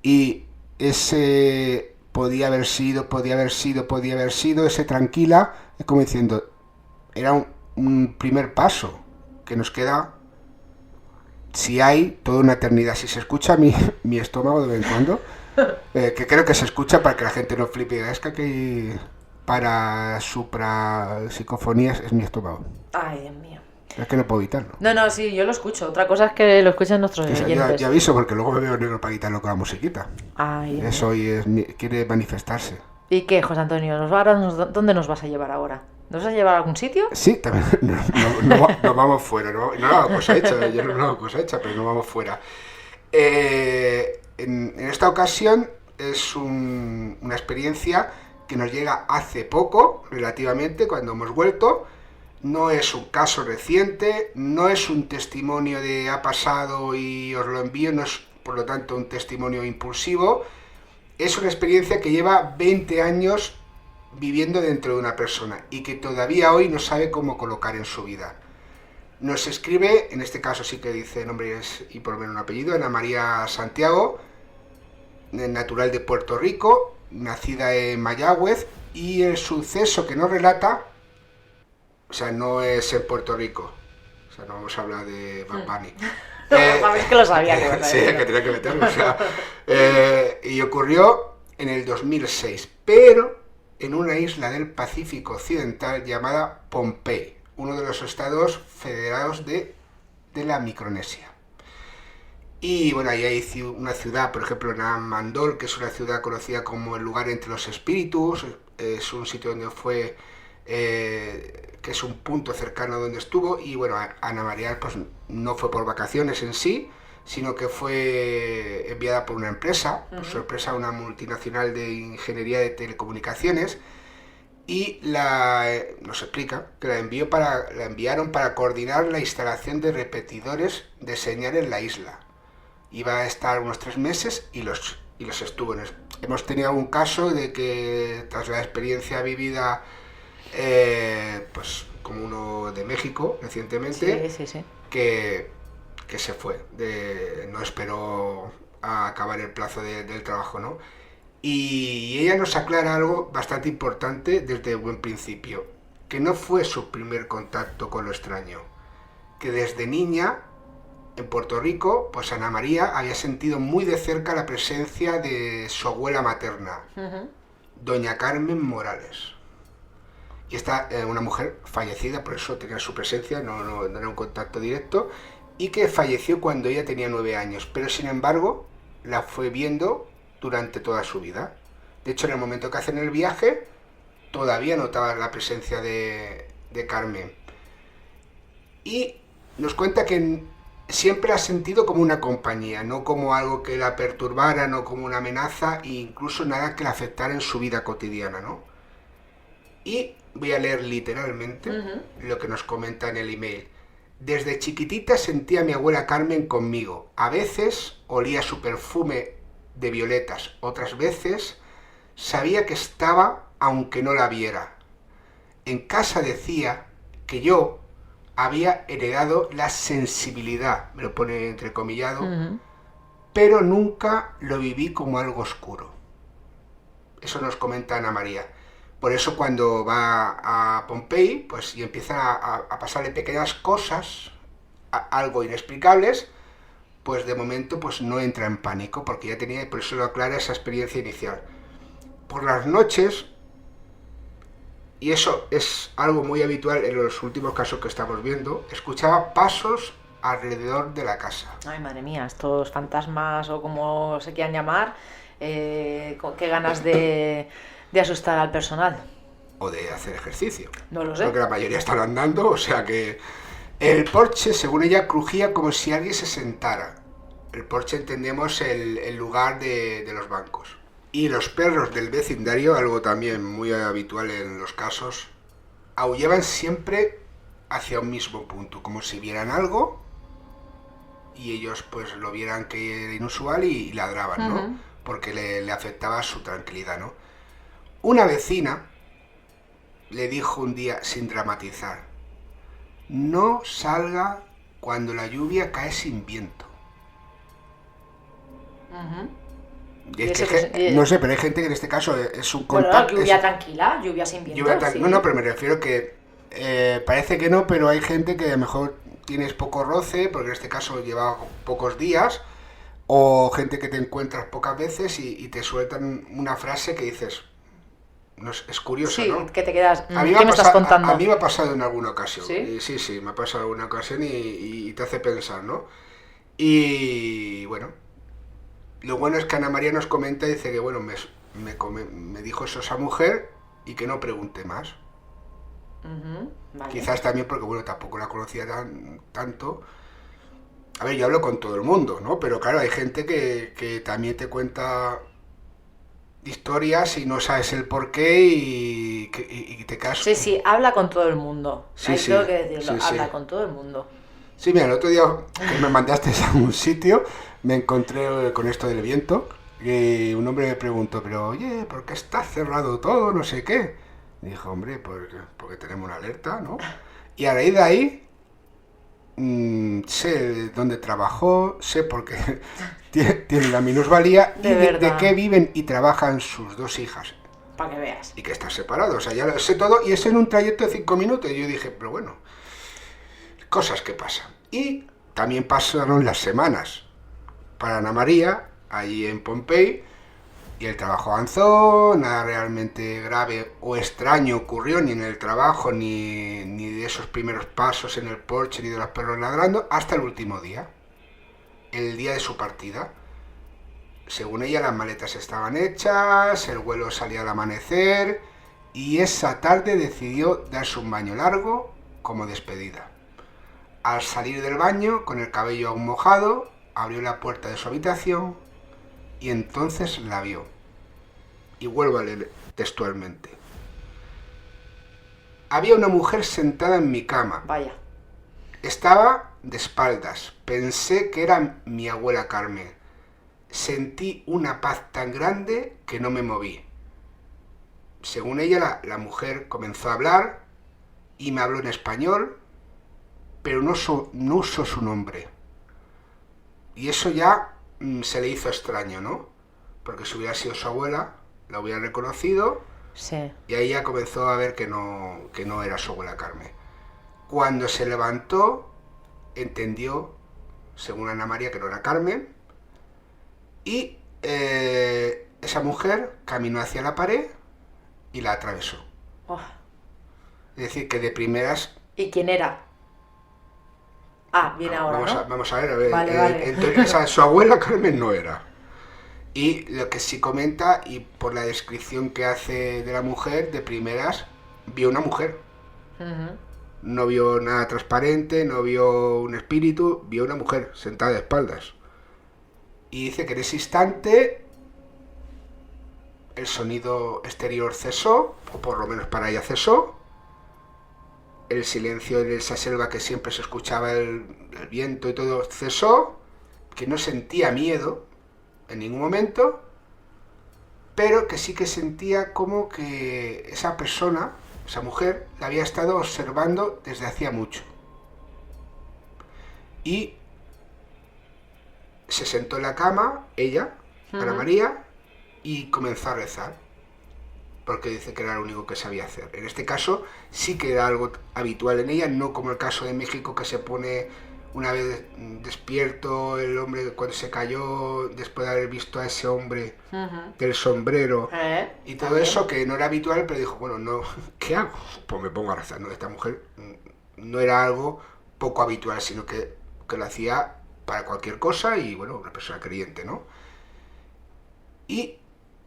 y ese podía haber sido, ese tranquila, es como diciendo, era un primer paso que nos queda, si hay, toda una eternidad. Si se escucha mi estómago de vez en cuando, que creo que se escucha para que la gente no flipe, es que aquí para suprapsicofonías es mi estómago. Ay, Dios mío. Es que no puedo evitarlo. No, sí, yo lo escucho. Otra cosa es que lo escuchan nuestros oyentes. Ya aviso, porque luego me veo negro para quitarlo con la musiquita. Ay, Dios eso hoy quiere manifestarse. ¿Y qué, José Antonio? ¿Dónde nos vas a llevar ahora? ¿Nos vas a llevar a algún sitio? Sí, también. No vamos fuera. No lo hago cosa hecha. Yo no lo hago cosa hecha, pero no vamos fuera. En esta ocasión es una experiencia que nos llega hace poco, relativamente, cuando hemos vuelto. No es un caso reciente, no es un testimonio de ha pasado y os lo envío, no es por lo tanto un testimonio impulsivo. Es una experiencia que lleva 20 años viviendo dentro de una persona y que todavía hoy no sabe cómo colocar en su vida. Nos escribe, en este caso sí que dice nombre y por lo menos un apellido, Ana María Santiago, natural de Puerto Rico, nacida en Mayagüez, y el suceso que nos relata, o sea, no es en Puerto Rico, o sea, no vamos a hablar de Bad Bunny. Sabes que lo sabía que sí, que tenía que meterlo, o sea, y ocurrió en el 2006, pero en una isla del Pacífico Occidental llamada Pohnpei, uno de los estados federados de la Micronesia. Y bueno, ahí hay una ciudad, por ejemplo, Namandol, que es una ciudad conocida como el lugar entre los espíritus, es un sitio donde fue, que es un punto cercano donde estuvo, y bueno, Ana María pues no fue por vacaciones en sí, sino que fue enviada por una empresa, por su empresa, una multinacional de ingeniería de telecomunicaciones, y nos explica que la enviaron para coordinar la instalación de repetidores de señal en la isla. Iba a estar unos 3 meses y los estuvo. Hemos tenido algún caso de que tras la experiencia vivida, pues como uno de México recientemente, sí. Que se fue, no esperó a acabar el plazo del trabajo, ¿no? Y ella nos aclara algo bastante importante desde buen principio, que no fue su primer contacto con lo extraño, que desde niña, en Puerto Rico, pues Ana María había sentido muy de cerca la presencia de su abuela materna, doña Carmen Morales. Y esta una mujer fallecida, por eso tenía su presencia, no era un contacto directo, y que falleció cuando ella tenía 9 años, pero sin embargo la fue viendo durante toda su vida. De hecho, en el momento que hacen el viaje, todavía notaba la presencia de Carmen. Y nos cuenta que siempre la ha sentido como una compañía, no como algo que la perturbara, no como una amenaza, e incluso nada que la afectara en su vida cotidiana, ¿no? Y voy a leer literalmente lo que nos comenta en el email. Desde chiquitita sentía a mi abuela Carmen conmigo. A veces olía su perfume de violetas, otras veces sabía que estaba aunque no la viera. En casa decía que yo había heredado la sensibilidad, me lo pone entrecomillado, pero nunca lo viví como algo oscuro. Eso nos comenta Ana María. Por eso cuando va a Pohnpei, pues y empiezan a pasarle pequeñas cosas, algo inexplicables, pues de momento pues no entra en pánico, porque ya tenía, por eso lo aclara, esa experiencia inicial. Por las noches, y eso es algo muy habitual en los últimos casos que estamos viendo, escuchaba pasos alrededor de la casa. Ay, madre mía, estos fantasmas o como se quieran llamar, qué ganas de asustar al personal. O de hacer ejercicio. No lo sé. Porque la mayoría están andando, o sea que... El porche, según ella, crujía como si alguien se sentara. El porche entendemos el lugar de los bancos. Y los perros del vecindario, algo también muy habitual en los casos, aullaban siempre hacia un mismo punto, como si vieran algo y ellos pues lo vieran que era inusual y ladraban, ¿no? Porque le afectaba su tranquilidad, ¿no? Una vecina le dijo un día, sin dramatizar: no salga cuando la lluvia cae sin viento. No sé, pero hay gente que en este caso es un contacto... Bueno, lluvia tranquila, lluvia sin viento. Sí. No, pero me refiero que parece que no, pero hay gente que a lo mejor tienes poco roce, porque en este caso lleva pocos días, o gente que te encuentras pocas veces y te sueltan una frase que dices... Es curioso, sí, ¿no? Que te quedas... ¿Qué me estás contando? A mí me ha pasado en alguna ocasión. ¿Sí? Sí, me ha pasado en alguna ocasión y te hace pensar, ¿no? Y bueno, lo bueno es que Ana María nos comenta y dice que, bueno, me dijo eso esa mujer y que no pregunte más. Vale. Quizás también porque, bueno, tampoco la conocía tanto. A ver, yo hablo con todo el mundo, ¿no? Pero claro, hay gente que también te cuenta historias y no sabes el porqué y te quedas... Sí, habla con todo el mundo. Sí, sí, tengo que decirlo, sí, habla sí. con todo el mundo. Sí, mira, el otro día que me mandaste a un sitio, me encontré con esto del viento y un hombre me preguntó, pero oye, ¿por qué está cerrado todo? No sé qué. Y dijo, hombre, porque tenemos una alerta, ¿no? Y a raíz de ahí, sé dónde trabajó, sé por qué tiene la minusvalía y de qué viven y trabajan sus 2 hijas. Para que veas. Y que están separados, o sea, ya lo sé todo y es en un trayecto de 5 minutos. Y yo dije, pero bueno, cosas que pasan. Y también pasaron las semanas para Ana María, allí en Pompey, y el trabajo avanzó, nada realmente grave o extraño ocurrió, ni en el trabajo, ni de esos primeros pasos en el porche, ni de los perros ladrando, hasta el último día, el día de su partida. Según ella, las maletas estaban hechas, el vuelo salía al amanecer, y esa tarde decidió darse un baño largo como despedida. Al salir del baño, con el cabello aún mojado, abrió la puerta de su habitación y entonces la vio. Y vuelvo a leer textualmente. Había una mujer sentada en mi cama. Vaya. Estaba de espaldas. Pensé que era mi abuela Carmen. Sentí una paz tan grande que no me moví. Según ella, la mujer comenzó a hablar y me habló en español, pero no usó su nombre. Y eso ya se le hizo extraño, ¿no? Porque si hubiera sido su abuela, la hubiera reconocido. Sí. Y ahí ya comenzó a ver que no era su abuela Carmen. Cuando se levantó, entendió, según Ana María, que no era Carmen. Y esa mujer caminó hacia la pared y la atravesó. Oh. Es decir, que de primeras... ¿Y quién era? Ah, viene ahora, vamos a ver. Vale. Entonces, su abuela Carmen no era. Y lo que sí comenta, y por la descripción que hace de la mujer, de primeras, vio una mujer. Uh-huh. No vio nada transparente, no vio un espíritu, vio una mujer sentada de espaldas. Y dice que en ese instante el sonido exterior cesó, o por lo menos para ella cesó. El silencio de esa selva que siempre se escuchaba, el viento y todo, cesó, que no sentía miedo en ningún momento, pero que sí que sentía como que esa persona, esa mujer, la había estado observando desde hacía mucho. Y se sentó en la cama, ella, Ana María, y comenzó a rezar. Porque dice que era lo único que sabía hacer. En este caso sí que era algo habitual en ella, no como el caso de México, que se pone una vez despierto el hombre cuando se cayó, después de haber visto a ese hombre del sombrero y todo eso, que no era habitual, pero dijo, bueno, no, ¿qué hago? Pues me pongo a rezar, ¿no? Esta mujer no era algo poco habitual, sino que lo hacía para cualquier cosa y, bueno, una persona creyente, ¿no? Y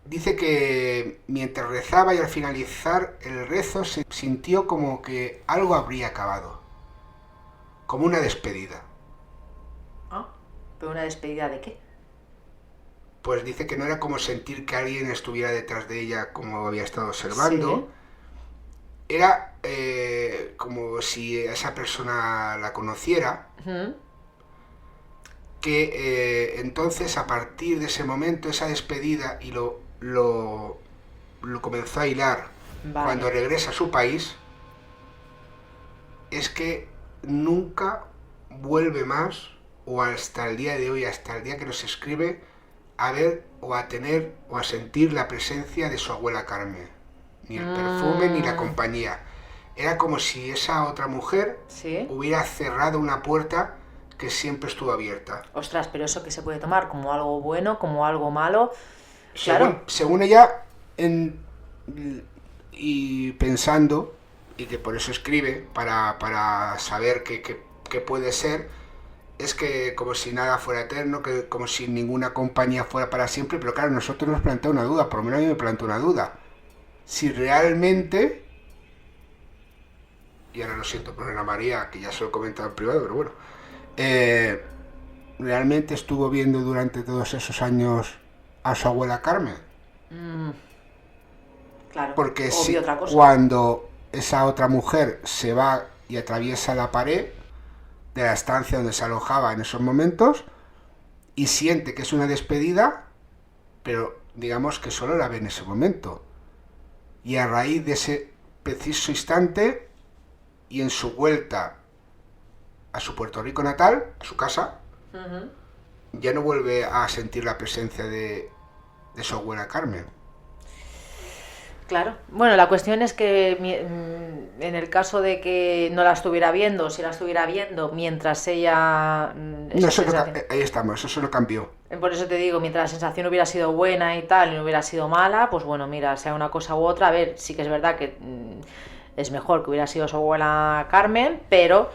dice que mientras rezaba y al finalizar el rezo se sintió como que algo habría acabado. Como una despedida. Ah, ¿pero una despedida de qué? Pues dice que no era como sentir que alguien estuviera detrás de ella como había estado observando. Sí. Era como si esa persona la conociera. Uh-huh. Que entonces a partir de ese momento, esa despedida, y lo comenzó a hilar cuando regresa a su país, es que nunca vuelve más, o hasta el día de hoy, hasta el día que nos escribe, a ver o a tener o a sentir la presencia de su abuela Carmen, ni el perfume ni la compañía. Era como si esa otra mujer hubiera cerrado una puerta que siempre estuvo abierta. Ostras, pero eso que se puede tomar como algo bueno, como algo malo. Claro. Según ella, y pensando, y que por eso escribe, para saber qué puede ser, es que como si nada fuera eterno, que como si ninguna compañía fuera para siempre, pero claro, nosotros nos plantea una duda, por lo menos a mí me plantea una duda. Si realmente, y ahora lo siento por Ana María, que ya se lo he comentado en privado, pero bueno, realmente estuvo viendo durante todos esos años a su abuela Carmen. Claro. Porque si otra cosa. Cuando esa otra mujer se va y atraviesa la pared de la estancia donde se alojaba en esos momentos y siente que es una despedida, pero digamos que solo la ve en ese momento. Y a raíz de ese preciso instante y en su vuelta a su Puerto Rico natal, a su casa, ya no vuelve a sentir la presencia de su abuela Carmen. Claro. Bueno, la cuestión es que en el caso de que no la estuviera viendo, si la estuviera viendo mientras ella... ahí estamos, eso no cambió. Por eso te digo, mientras la sensación hubiera sido buena y tal, y no hubiera sido mala, pues bueno, mira, sea una cosa u otra, a ver, sí que es verdad que es mejor que hubiera sido su abuela Carmen, pero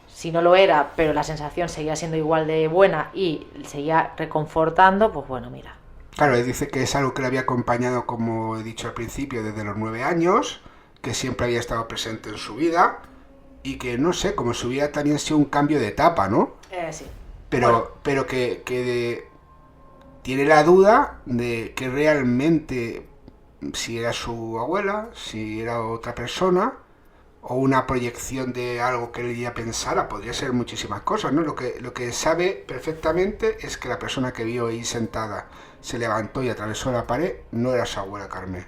si no lo era, pero la sensación seguía siendo igual de buena y seguía reconfortando, pues bueno, mira. Claro, él dice que es algo que le había acompañado, como he dicho al principio, desde los 9 años, que siempre había estado presente en su vida y que, no sé, como su vida también ha sido un cambio de etapa, ¿no? Sí. Pero que tiene la duda de que realmente si era su abuela, si era otra persona o una proyección de algo que ella pensara, podría ser muchísimas cosas, ¿no? Lo que sabe perfectamente es que la persona que vio ahí sentada se levantó y atravesó la pared no era su abuela Carmen,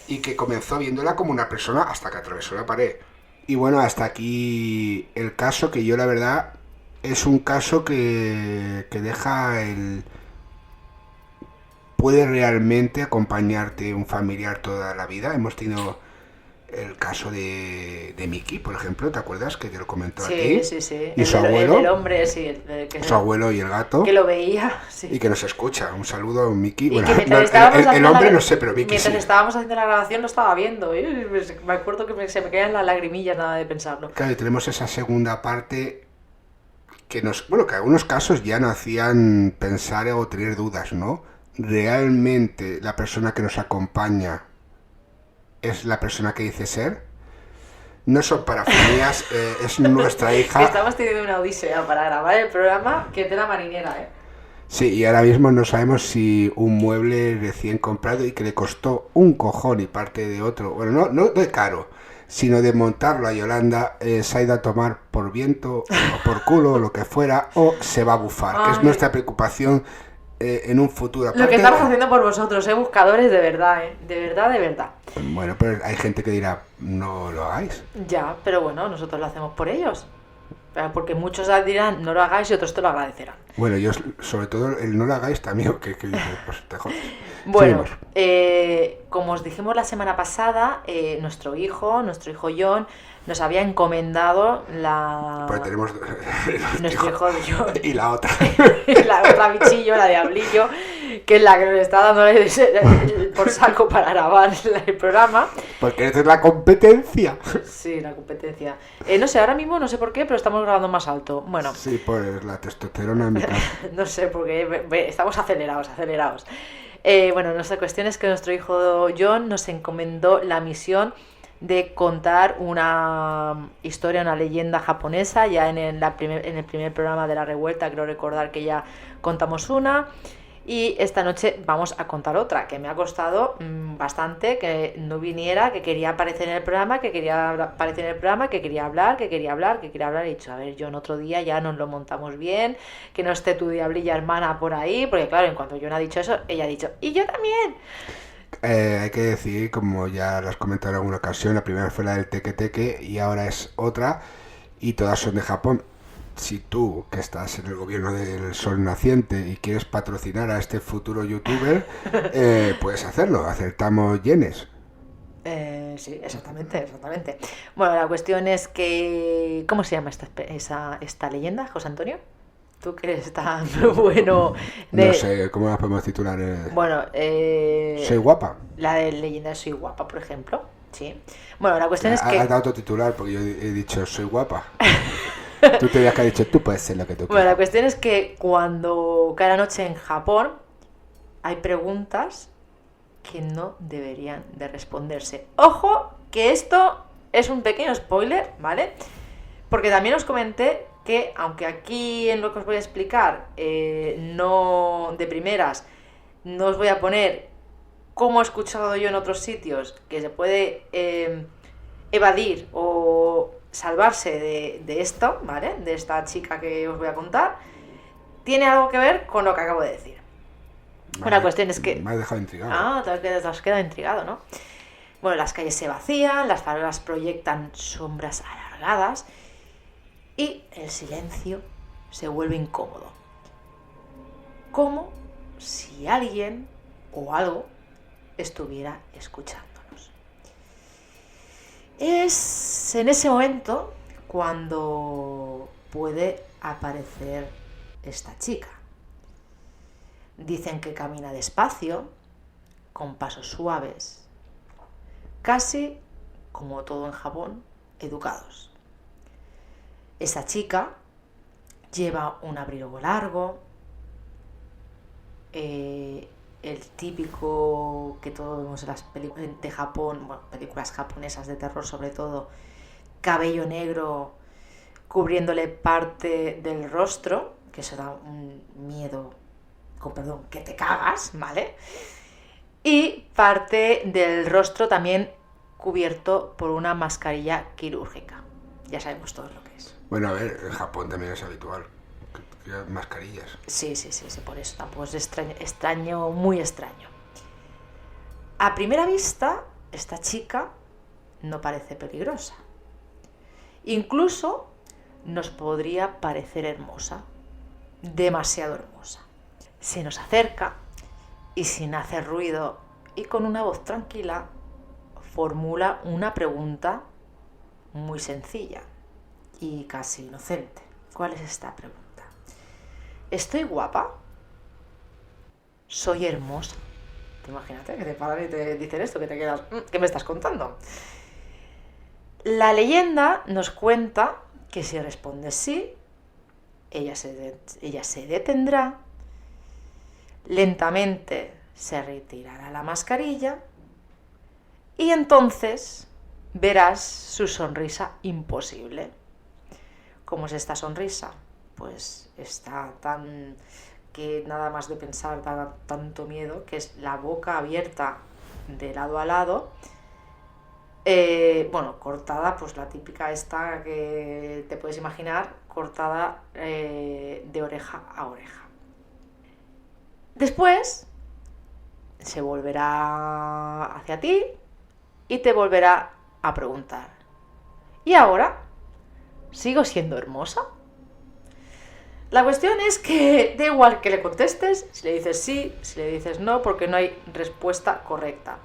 y que comenzó viéndola como una persona hasta que atravesó la pared. Y bueno, hasta aquí el caso, que yo la verdad es un caso que deja el... Puede realmente acompañarte un familiar toda la vida. Hemos tenido el caso de Miki, por ejemplo, ¿te acuerdas? Que te lo comentó a ti. Sí. Y su abuelo. El hombre, sí. Su abuelo y el gato. Que lo veía, sí. Y que nos escucha. Un saludo a Miki. Y bueno, el hombre no sé, pero Miki mientras sí. Estábamos haciendo la grabación lo estaba viendo. Me acuerdo que se me caían las lagrimillas nada de pensarlo. Claro, y tenemos esa segunda parte que que algunos casos ya nos hacían pensar o tener dudas, ¿no? ¿Realmente la persona que nos acompaña es la persona que dice ser? No son parafilias, es nuestra hija. Estamos teniendo una odisea para grabar el programa que es de la marinera, ¿eh? Sí, y ahora mismo no sabemos si un mueble recién comprado y que le costó un cojón y parte de otro, bueno, no de caro, sino de montarlo a Yolanda, se ha ido a tomar por viento o por culo o lo que fuera, o se va a bufar, que es nuestra preocupación en un futuro. Lo que estamos haciendo por vosotros, buscadores de verdad, de verdad. Bueno, pero hay gente que dirá, no lo hagáis. Ya, pero bueno, nosotros lo hacemos por ellos. Porque muchos dirán, no lo hagáis, y otros te lo agradecerán. Bueno, yo sobre todo el no lo hagáis también, que pues te jodes. Bueno, como os dijimos la semana pasada, nuestro hijo John nos había encomendado Pues tenemos nuestro hijo John y la otra la otra bichillo, la diablillo, que es la que nos está dando por saco para grabar el programa. Porque esta es la competencia. Sí, la competencia. No sé, ahora mismo no sé por qué, pero estamos grabando más alto. Bueno. Sí, por la testosterona en mi casa. No sé, porque estamos acelerados. Bueno, nuestra cuestión es que nuestro hijo John nos encomendó la misión de contar una historia, una leyenda japonesa. Ya en el primer programa de La Revuelta creo recordar que ya contamos una, y esta noche vamos a contar otra que me ha costado bastante que no viniera, que quería aparecer en el programa, que quería hablar. He dicho, a ver, John, otro día ya nos lo montamos bien, que no esté tu diablilla hermana por ahí, porque claro, en cuanto John ha dicho eso, ella ha dicho, y yo también. Hay que decir, como ya lo has comentado en alguna ocasión, la primera fue la del teque y ahora es otra, y todas son de Japón. Si tú, que estás en el gobierno del sol naciente y quieres patrocinar a este futuro youtuber, puedes hacerlo, acertamos yenes. Sí, exactamente. Bueno, la cuestión es que... ¿Cómo se llama esta leyenda, José Antonio? Tú que eres tan bueno No sé, ¿cómo la podemos titular? Bueno, Soy guapa. La de leyenda de Soy guapa, por ejemplo. Sí. Bueno, la cuestión es que... Has dado otro titular porque yo he dicho Soy guapa. Tú te habías dicho, tú puedes ser lo que tú quieras. Bueno, la cuestión es que cuando cae la noche en Japón hay preguntas que no deberían de responderse. Ojo, que esto es un pequeño spoiler, ¿vale? Porque también os comenté que, aunque aquí en lo que os voy a explicar, no de primeras, no os voy a poner como he escuchado yo en otros sitios, que se puede evadir o salvarse de esto, ¿vale? De esta chica que os voy a contar, tiene algo que ver con lo que acabo de decir. La cuestión es que... Me has dejado intrigado. Te has quedado intrigado, ¿no? Bueno, las calles se vacían, las farolas proyectan sombras alargadas y el silencio se vuelve incómodo. Como si alguien o algo estuviera escuchándonos. Es en ese momento cuando puede aparecer esta chica. Dicen que camina despacio, con pasos suaves, casi, como todo en Japón, educados. Esa chica lleva un abrigo largo, el típico que todos vemos en las películas de Japón, bueno, películas japonesas de terror sobre todo, cabello negro cubriéndole parte del rostro, que eso da un miedo, que te cagas, ¿vale? Y parte del rostro también cubierto por una mascarilla quirúrgica. Ya sabemos todo lo que es. Bueno, a ver, en Japón también es habitual. Mascarillas. Sí, por eso tampoco es extraño, muy extraño. A primera vista, esta chica no parece peligrosa. Incluso nos podría parecer hermosa, demasiado hermosa. Se nos acerca y sin hacer ruido y con una voz tranquila formula una pregunta muy sencilla y casi inocente. ¿Cuál es esta pregunta? ¿Estoy guapa? ¿Soy hermosa? Te imagínate que te paran y te dicen esto, que te quedas, ¿qué me estás contando? La leyenda nos cuenta que si respondes sí, ella se detendrá, lentamente se retirará la mascarilla y entonces verás su sonrisa imposible. ¿Cómo es esta sonrisa? Pues está tan que nada más de pensar da tanto miedo, que es la boca abierta de lado a lado, cortada, pues la típica esta que te puedes imaginar, cortada de oreja a oreja. Después se volverá hacia ti y te volverá a preguntar: ¿y ahora? ¿Sigo siendo hermosa? La cuestión es que da igual que le contestes, si le dices sí, si le dices no, porque no hay respuesta correcta.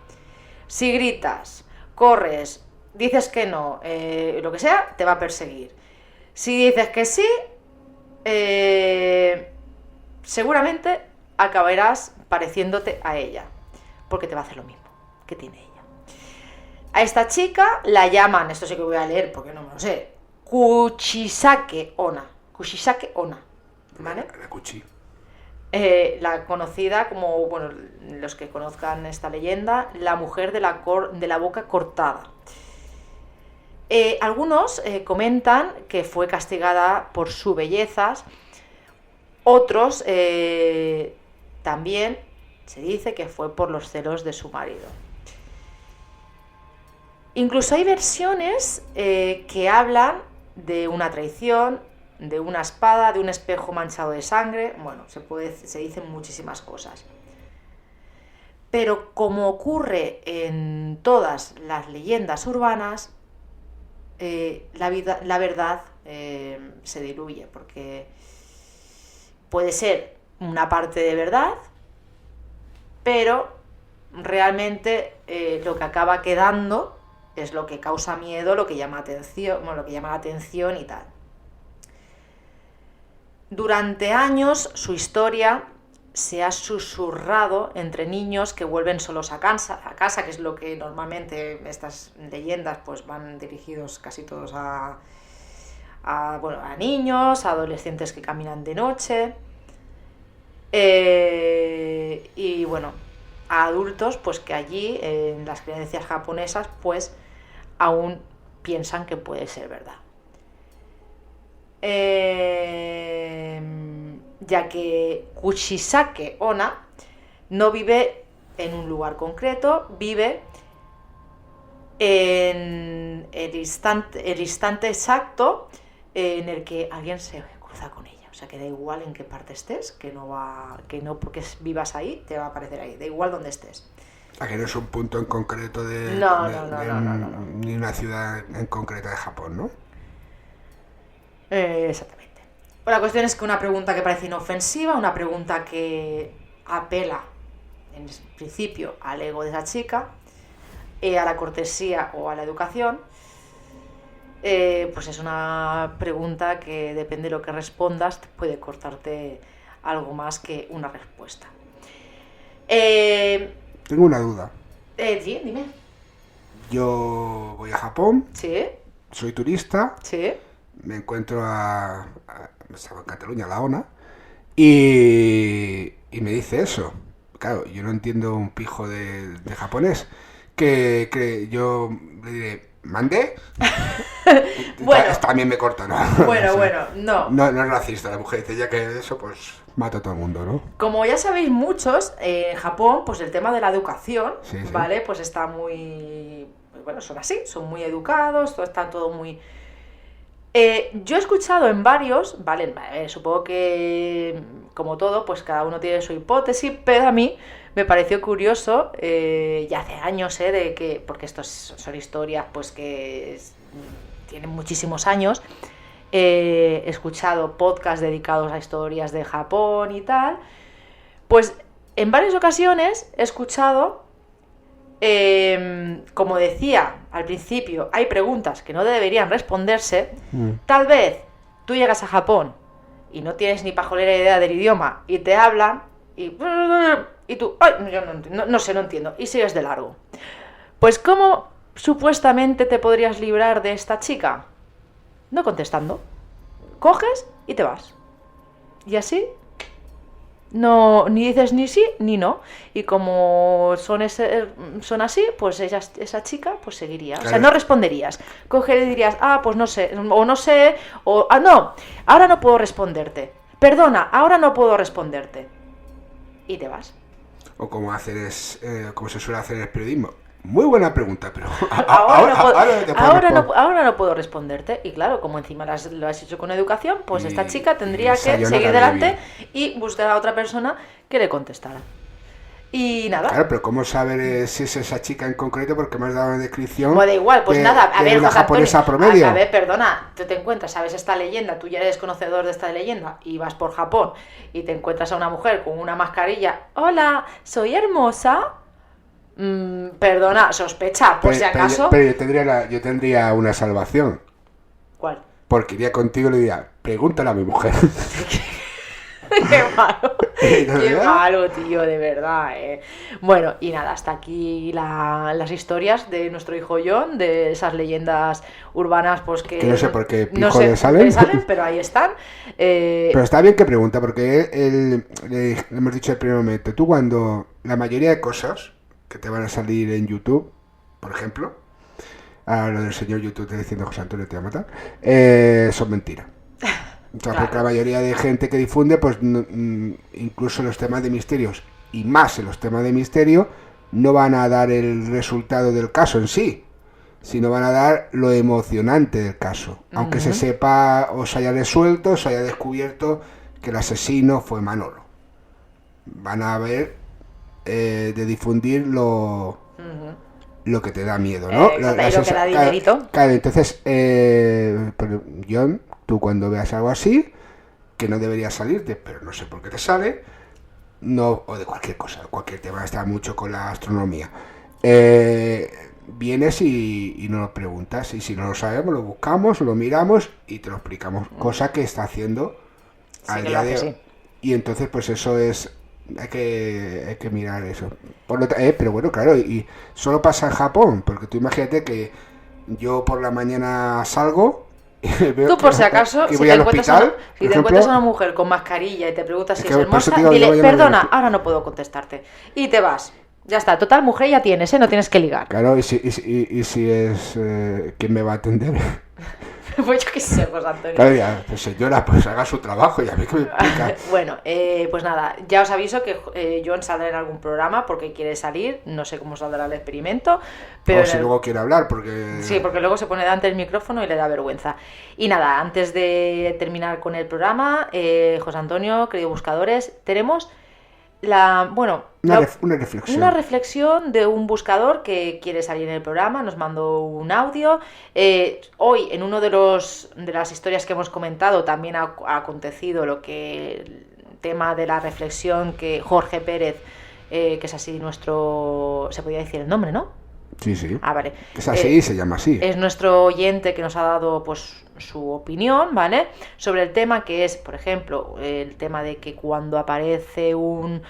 Si gritas, corres, dices que no, lo que sea, te va a perseguir. Si dices que sí, seguramente acabarás pareciéndote a ella, porque te va a hacer lo mismo que tiene ella. A esta chica la llaman, esto sí que voy a leer porque no me lo sé, Kuchisake Onna. Kuchisake Onna, ¿vale? La Kuchi. La conocida como, bueno, los que conozcan esta leyenda, la mujer de la boca cortada. Algunos comentan que fue castigada por su belleza. Otros también se dice que fue por los celos de su marido. Incluso hay versiones que hablan de una traición, de una espada, de un espejo manchado de sangre. Bueno, se dicen muchísimas cosas. Pero como ocurre en todas las leyendas urbanas, la verdad se diluye, porque puede ser una parte de verdad, pero realmente lo que acaba quedando es lo que causa miedo, lo que llama la atención y tal. Durante años su historia se ha susurrado entre niños que vuelven solos a casa, que es lo que normalmente estas leyendas pues van dirigidos casi todos a niños, a adolescentes que caminan de noche, y bueno, a adultos pues que allí en las creencias japonesas pues aún piensan que puede ser verdad. Ya que Kuchisake Onna no vive en un lugar concreto, vive en el instante exacto en el que alguien se cruza con ella. O sea, que da igual en qué parte estés, que no porque vivas ahí te va a aparecer ahí, da igual donde estés. Que no es un punto en concreto No. Ni una ciudad en concreta de Japón, ¿no? Exactamente. La cuestión es que una pregunta que parece inofensiva, una pregunta que apela en principio al ego de esa chica, a la cortesía o a la educación, pues es una pregunta que depende de lo que respondas, puede cortarte algo más que una respuesta. Tengo una duda. Sí, dime. Yo voy a Japón. Sí. Soy turista. Sí. Me encuentro estaba en Cataluña, la ONA, y me dice eso. Claro, yo no entiendo un pijo de japonés. Que yo le diré, ¿mandé? Bueno. También me corta, ¿no? Bueno, no. No es racista, la mujer dice, ya que eso, pues mata a todo el mundo, ¿no? Como ya sabéis muchos, en Japón, pues el tema de la educación, sí. ¿vale? Pues está muy... Bueno, son así, son muy educados, está todo muy... Yo he escuchado en varios, vale, supongo que como todo, pues cada uno tiene su hipótesis, pero a mí me pareció curioso, ya hace años, de que, porque estos son historias pues que tienen muchísimos años, he escuchado podcasts dedicados a historias de Japón y tal, pues en varias ocasiones he escuchado, como decía al principio, hay preguntas que no deberían responderse. Tal vez tú llegas a Japón y no tienes ni pajolera idea del idioma y te hablan y tú, ay, yo no entiendo, y sigues de largo. Pues ¿cómo supuestamente te podrías librar de esta chica? No contestando. Coges y te vas. Y así no, ni dices ni sí ni no. Y como son así, pues esa chica pues seguiría. Claro. O sea, no responderías. Coger y dirías, pues no sé, o no, ahora no puedo responderte. Perdona, ahora no puedo responderte. Y te vas. O como se suele hacer en el periodismo. Muy buena pregunta, pero ahora no puedo responderte. Y claro, como encima lo has hecho con educación, pues esta chica tendría que seguir adelante y buscar a otra persona que le contestara. Y nada. Claro, pero ¿cómo saber si es esa chica en concreto? Porque me has dado una descripción. Pues da igual, pues nada, a ver, una japonesa promedio. A ver, perdona, tú te encuentras, sabes esta leyenda, tú ya eres conocedor de esta leyenda y vas por Japón y te encuentras a una mujer con una mascarilla. Hola, soy hermosa. Perdona, sospecha, por si acaso. Pero yo tendría una salvación. ¿Cuál? Porque iría contigo y le diría, pregúntale a mi mujer. Qué malo. Qué malo, tío, de verdad, Bueno, y nada, hasta aquí las historias de nuestro hijo John, de esas leyendas urbanas, pues que no sé por qué pijo le salen, pero ahí están. Pero está bien que pregunta, porque le hemos dicho el primer momento, tú cuando la mayoría de cosas que te van a salir en YouTube, por ejemplo, lo del señor YouTube te diciendo José Antonio te va a matar, son mentiras. O sea, porque la mayoría de gente que difunde, pues incluso los temas de misterios, y más en los temas de misterio, no van a dar el resultado del caso en sí, sino van a dar lo emocionante del caso. Aunque se sepa, o se haya resuelto, o se haya descubierto que el asesino fue Manolo. Van a ver de difundir lo que te da miedo, ¿no? Lo que da dinerito. Claro, entonces, John, tú cuando veas algo así, que no debería salirte, pero no sé por qué te sale, no, o de cualquier cosa, cualquier tema, está mucho con la astronomía, vienes y nos lo preguntas, y si no lo sabemos, lo buscamos, lo miramos y te lo explicamos, cosa que está haciendo al día de hoy. Sí. Y entonces, pues eso es... Hay que mirar eso. Pero bueno, claro, y solo pasa en Japón, porque tú imagínate que yo por la mañana salgo y veo tú por si acaso, si te encuentras a una mujer con mascarilla y te preguntas si es hermosa, dile, perdona, ahora no puedo contestarte. Y te vas. Ya está, total, mujer ya tienes, no tienes que ligar. Claro, y si es... ¿quién me va a atender? Pues yo qué sé, José Antonio. Claro, ya, pues señora, pues haga su trabajo y a mí que me explica. Bueno, pues nada, ya os aviso que John saldrá en algún programa porque quiere salir, no sé cómo saldrá el experimento, pero O si luego quiere hablar, porque... Sí, porque luego se pone delante del micrófono y le da vergüenza. Y nada, antes de terminar con el programa, José Antonio, queridos buscadores, tenemos Una reflexión. Una reflexión de un buscador que quiere salir en el programa, nos mandó un audio. Hoy, en uno de las historias que hemos comentado, también ha acontecido el tema de la reflexión que Jorge Pérez, que es así nuestro... Se podía decir el nombre, ¿no? Sí, sí. Ah, vale. Es así, se llama así. Es nuestro oyente que nos ha dado pues su opinión, ¿vale? Sobre el tema que es, por ejemplo, el tema de que cuando aparece un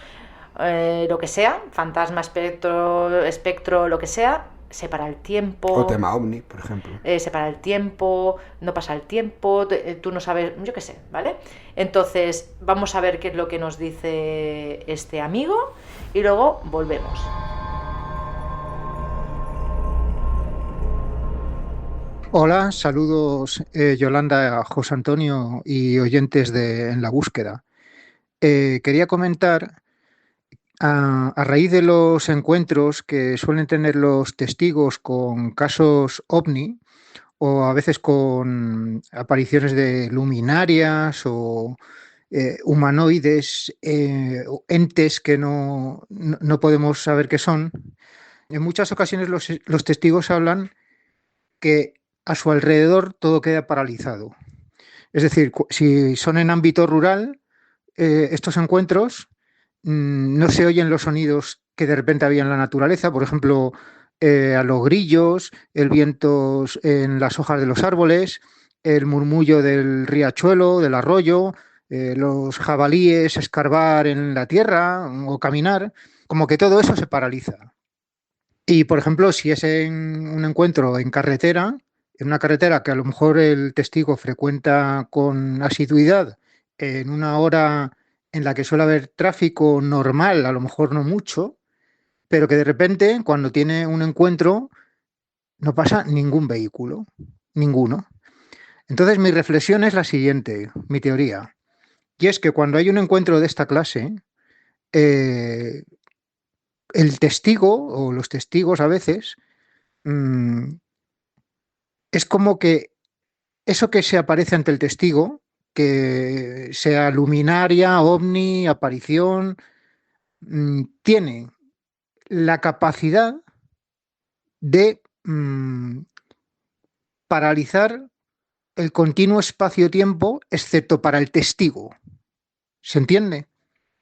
lo que sea, fantasma, espectro, lo que sea, se para el tiempo. O tema ovni, por ejemplo. Se para el tiempo, no pasa el tiempo, tú no sabes, yo qué sé, ¿vale? Entonces, vamos a ver qué es lo que nos dice este amigo y luego volvemos. Hola, saludos Yolanda, José Antonio y oyentes de En la Búsqueda. Quería comentar, a raíz de los encuentros que suelen tener los testigos con casos OVNI o a veces con apariciones de luminarias o humanoides, entes que no podemos saber qué son, en muchas ocasiones los testigos hablan que a su alrededor todo queda paralizado. Es decir, si son en ámbito rural, estos encuentros no se oyen los sonidos que de repente había en la naturaleza, por ejemplo, a los grillos, el viento en las hojas de los árboles, el murmullo del riachuelo, del arroyo, los jabalíes escarbar en la tierra o caminar, como que todo eso se paraliza. Y, por ejemplo, si es en un encuentro en carretera, en una carretera que a lo mejor el testigo frecuenta con asiduidad en una hora en la que suele haber tráfico normal, a lo mejor no mucho, pero que de repente cuando tiene un encuentro no pasa ningún vehículo, ninguno. Entonces mi reflexión es la siguiente, mi teoría, y es que cuando hay un encuentro de esta clase, el testigo o los testigos a veces es como que eso que se aparece ante el testigo, que sea luminaria, ovni, aparición, tiene la capacidad de paralizar el continuo espacio-tiempo, excepto para el testigo. ¿Se entiende?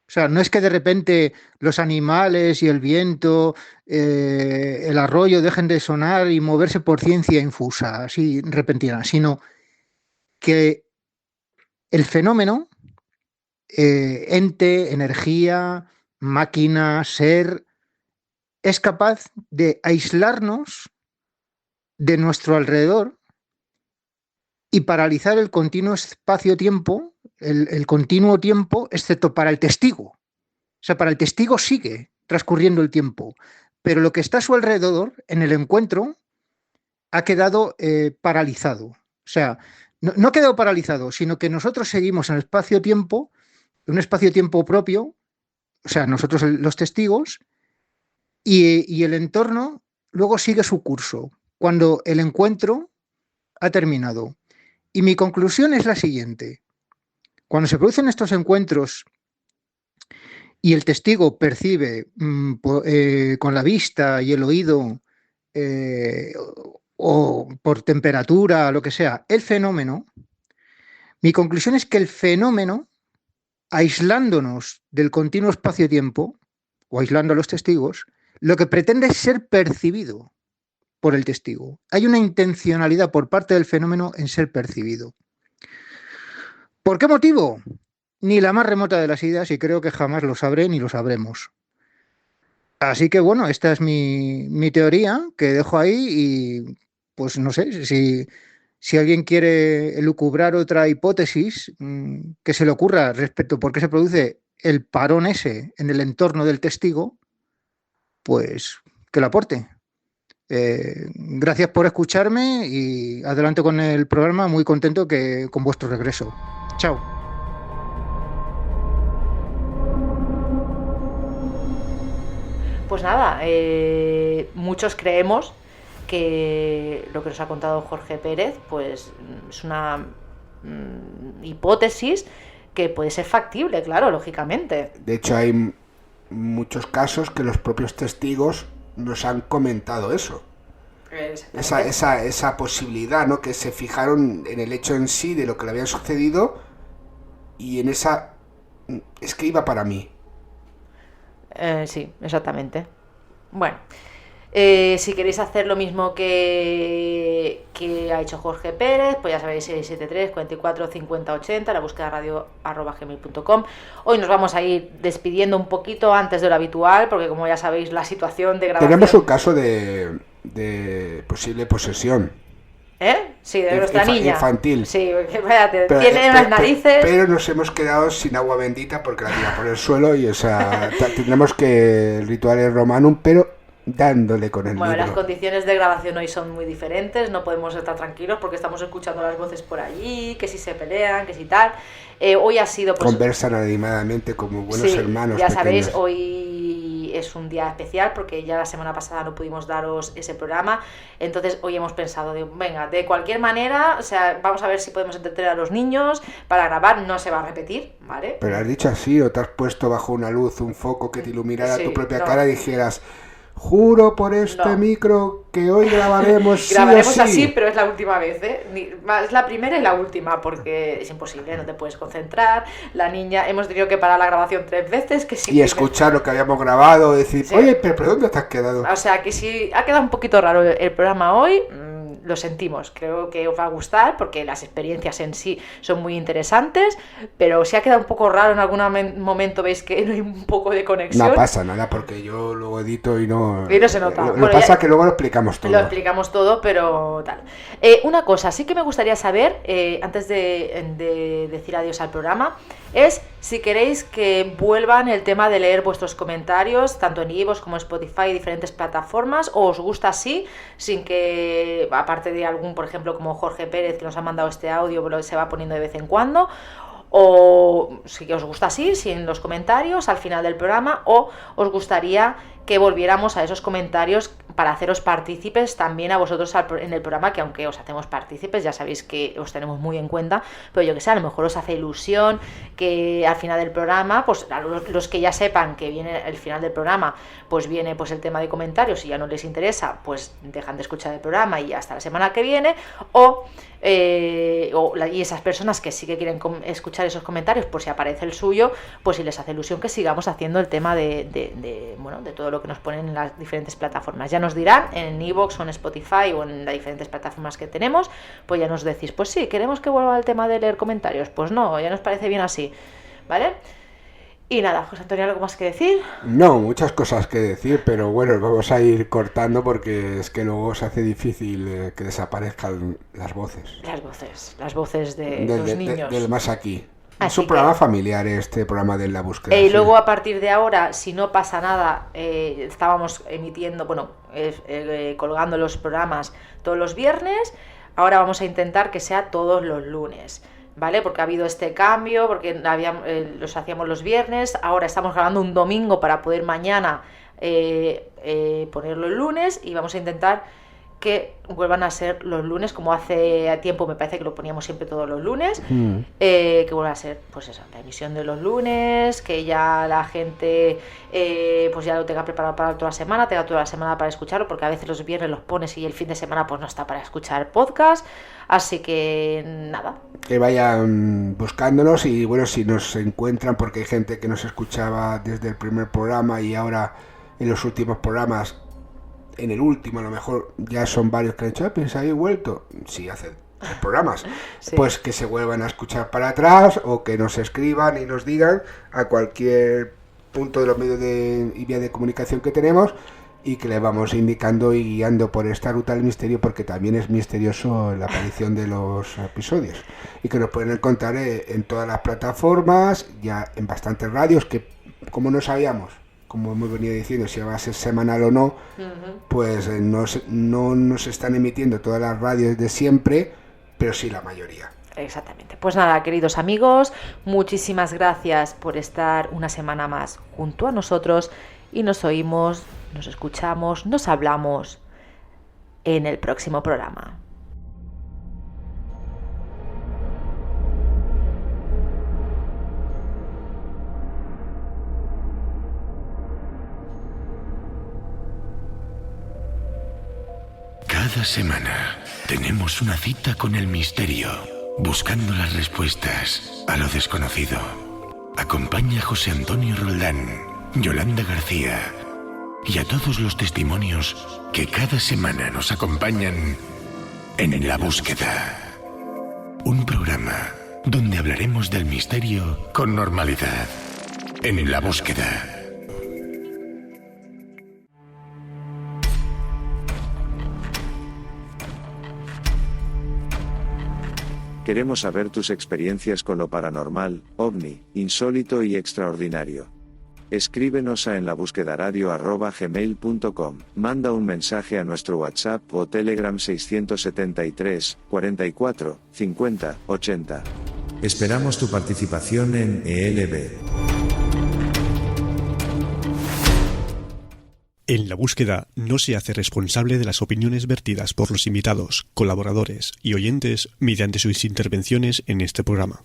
O sea, no es que de repente los animales y el viento, el arroyo dejen de sonar y moverse por ciencia infusa, así repentina, sino que el fenómeno, ente, energía, máquina, ser, es capaz de aislarnos de nuestro alrededor y paralizar el continuo espacio-tiempo, el continuo tiempo, excepto para el testigo. O sea, para el testigo sigue transcurriendo el tiempo, pero lo que está a su alrededor, en el encuentro, ha quedado paralizado. O sea, no ha quedado paralizado, sino que nosotros seguimos en el espacio-tiempo, un espacio-tiempo propio, o sea, nosotros los testigos, y el entorno luego sigue su curso, cuando el encuentro ha terminado. Y mi conclusión es la siguiente. Cuando se producen estos encuentros y el testigo percibe con la vista y el oído o por temperatura, lo que sea, el fenómeno, mi conclusión es que el fenómeno, aislándonos del continuo espacio-tiempo, o aislando a los testigos, lo que pretende es ser percibido por el testigo. Hay una intencionalidad por parte del fenómeno en ser percibido. ¿Por qué motivo? Ni la más remota de las ideas, y creo que jamás lo sabré ni lo sabremos. Así que bueno, esta es mi teoría que dejo ahí y pues no sé, si alguien quiere elucubrar otra hipótesis que se le ocurra respecto a por qué se produce el parón ese en el entorno del testigo, pues que lo aporte. Gracias por escucharme y adelante con el programa, muy contento con vuestro regreso. Chao. Pues nada, muchos creemos que lo que nos ha contado Jorge Pérez pues es una hipótesis que puede ser factible, claro, lógicamente. De hecho, hay muchos casos que los propios testigos nos han comentado eso. Esa posibilidad, ¿no? Que se fijaron en el hecho en sí de lo que le había sucedido y en esa... Es que iba para mí. Sí, exactamente. Bueno, si queréis hacer lo mismo que ha hecho Jorge Pérez, pues ya sabéis, 673 44 50 80, la búsqueda radio@gmail.com. Hoy nos vamos a ir despidiendo un poquito antes de lo habitual, porque como ya sabéis, la situación de grabación... Tenemos un caso de posible posesión. Sí, de nuestra niña. Infantil. Sí, espérate, tiene unas narices. Pero nos hemos quedado sin agua bendita porque la tira por el suelo y, o sea, tendremos que el ritual es romanum, pero dándole con el libro. Las condiciones de grabación hoy son muy diferentes, no podemos estar tranquilos porque estamos escuchando las voces por allí, que si se pelean, que si tal. Hoy ha sido... Pues, conversan animadamente como buenos hermanos ya pequeños. Sabéis, hoy es un día especial porque ya la semana pasada no pudimos daros ese programa, entonces hoy hemos pensado, venga, de cualquier manera, o sea, vamos a ver si podemos entretener a los niños para grabar, no se va a repetir, ¿vale? Pero has dicho así, o te has puesto bajo una luz, un foco que te iluminara tu propia cara y dijeras... Juro por este micro que hoy grabaremos grabaremos sí o sí. Así, pero es la última vez, es la primera y la última, porque es imposible, no te puedes concentrar. La niña, hemos tenido que parar la grabación 3 veces. Y escuchar lo que habíamos grabado, decir, oye, pero ¿dónde te has quedado? O sea, que si ha quedado un poquito raro el programa hoy, lo sentimos, creo que os va a gustar porque las experiencias en sí son muy interesantes, pero si ha quedado un poco raro en algún momento, veis que no hay un poco de conexión. No pasa nada porque yo luego edito y no se nota. Lo que pasa es que luego lo explicamos todo. Lo explicamos todo, pero tal. Una cosa, sí que me gustaría saber, antes de decir adiós al programa, es si queréis que vuelvan el tema de leer vuestros comentarios, tanto en iVoox como en Spotify y diferentes plataformas, o os gusta así, sin que, aparte de algún, por ejemplo, como Jorge Pérez, que nos ha mandado este audio, pero se va poniendo de vez en cuando, o si os gusta así, si en los comentarios al final del programa, o os gustaría que volviéramos a esos comentarios para haceros partícipes también a vosotros en el programa, que aunque os hacemos partícipes, ya sabéis que os tenemos muy en cuenta, pero yo que sé, a lo mejor os hace ilusión que al final del programa, pues los que ya sepan que viene el final del programa, pues viene pues el tema de comentarios y ya no les interesa, pues dejan de escuchar el programa y hasta la semana que viene, y esas personas que sí que quieren escuchar esos comentarios por si aparece el suyo, pues si les hace ilusión que sigamos haciendo el tema de todo lo que nos ponen en las diferentes plataformas. Ya nos dirán en iVoox o en Spotify o en las diferentes plataformas que tenemos, pues ya nos decís, pues sí, queremos que vuelva el tema de leer comentarios, pues no, ya nos parece bien así, ¿vale? Y nada, José Antonio, ¿algo más que decir? No, muchas cosas que decir, pero bueno, vamos a ir cortando porque es que luego se hace difícil que desaparezcan las voces. Las voces de los niños. Del más aquí. Es un programa familiar, este programa de La Búsqueda. Y luego a partir de ahora, si no pasa nada, estábamos emitiendo, colgando los programas todos los viernes, ahora vamos a intentar que sea todos los lunes, ¿vale? Porque ha habido este cambio, porque los hacíamos los viernes, ahora estamos grabando un domingo para poder mañana ponerlo el lunes y vamos a intentar que vuelvan a ser los lunes, como hace tiempo me parece que lo poníamos siempre todos los lunes, que vuelva a ser, pues eso, la emisión de los lunes, que ya la gente pues ya lo tenga preparado para toda la semana, tenga toda la semana para escucharlo, porque a veces los viernes los pones y el fin de semana pues no está para escuchar podcast, así que nada. Que vayan buscándonos y bueno, si nos encuentran, porque hay gente que nos escuchaba desde el primer programa y ahora en los últimos programas, en el último a lo mejor ya son varios que han dicho, ¿pensáis habéis vuelto? Sí, hace programas. Sí. Pues que se vuelvan a escuchar para atrás o que nos escriban y nos digan a cualquier punto de los medios y vía de comunicación que tenemos y que le vamos indicando y guiando por esta ruta del misterio, porque también es misterioso la aparición de los episodios y que nos pueden encontrar en todas las plataformas, ya en bastantes radios que como no sabíamos como hemos venido diciendo, si va a ser semanal o no, pues no nos están emitiendo todas las radios de siempre, pero sí la mayoría. Exactamente. Pues nada, queridos amigos, muchísimas gracias por estar una semana más junto a nosotros y nos oímos, nos escuchamos, nos hablamos en el próximo programa. Cada semana tenemos una cita con el misterio, buscando las respuestas a lo desconocido. Acompaña a José Antonio Roldán, Yolanda García y a todos los testimonios que cada semana nos acompañan en La Búsqueda. Un programa donde hablaremos del misterio con normalidad. En La Búsqueda. Queremos saber tus experiencias con lo paranormal, ovni, insólito y extraordinario. Escríbenos a enlabúsquedaradio@gmail.com, manda un mensaje a nuestro WhatsApp o Telegram 673 44 50 80. Esperamos tu participación en ELB. En La Búsqueda no se hace responsable de las opiniones vertidas por los invitados, colaboradores y oyentes mediante sus intervenciones en este programa.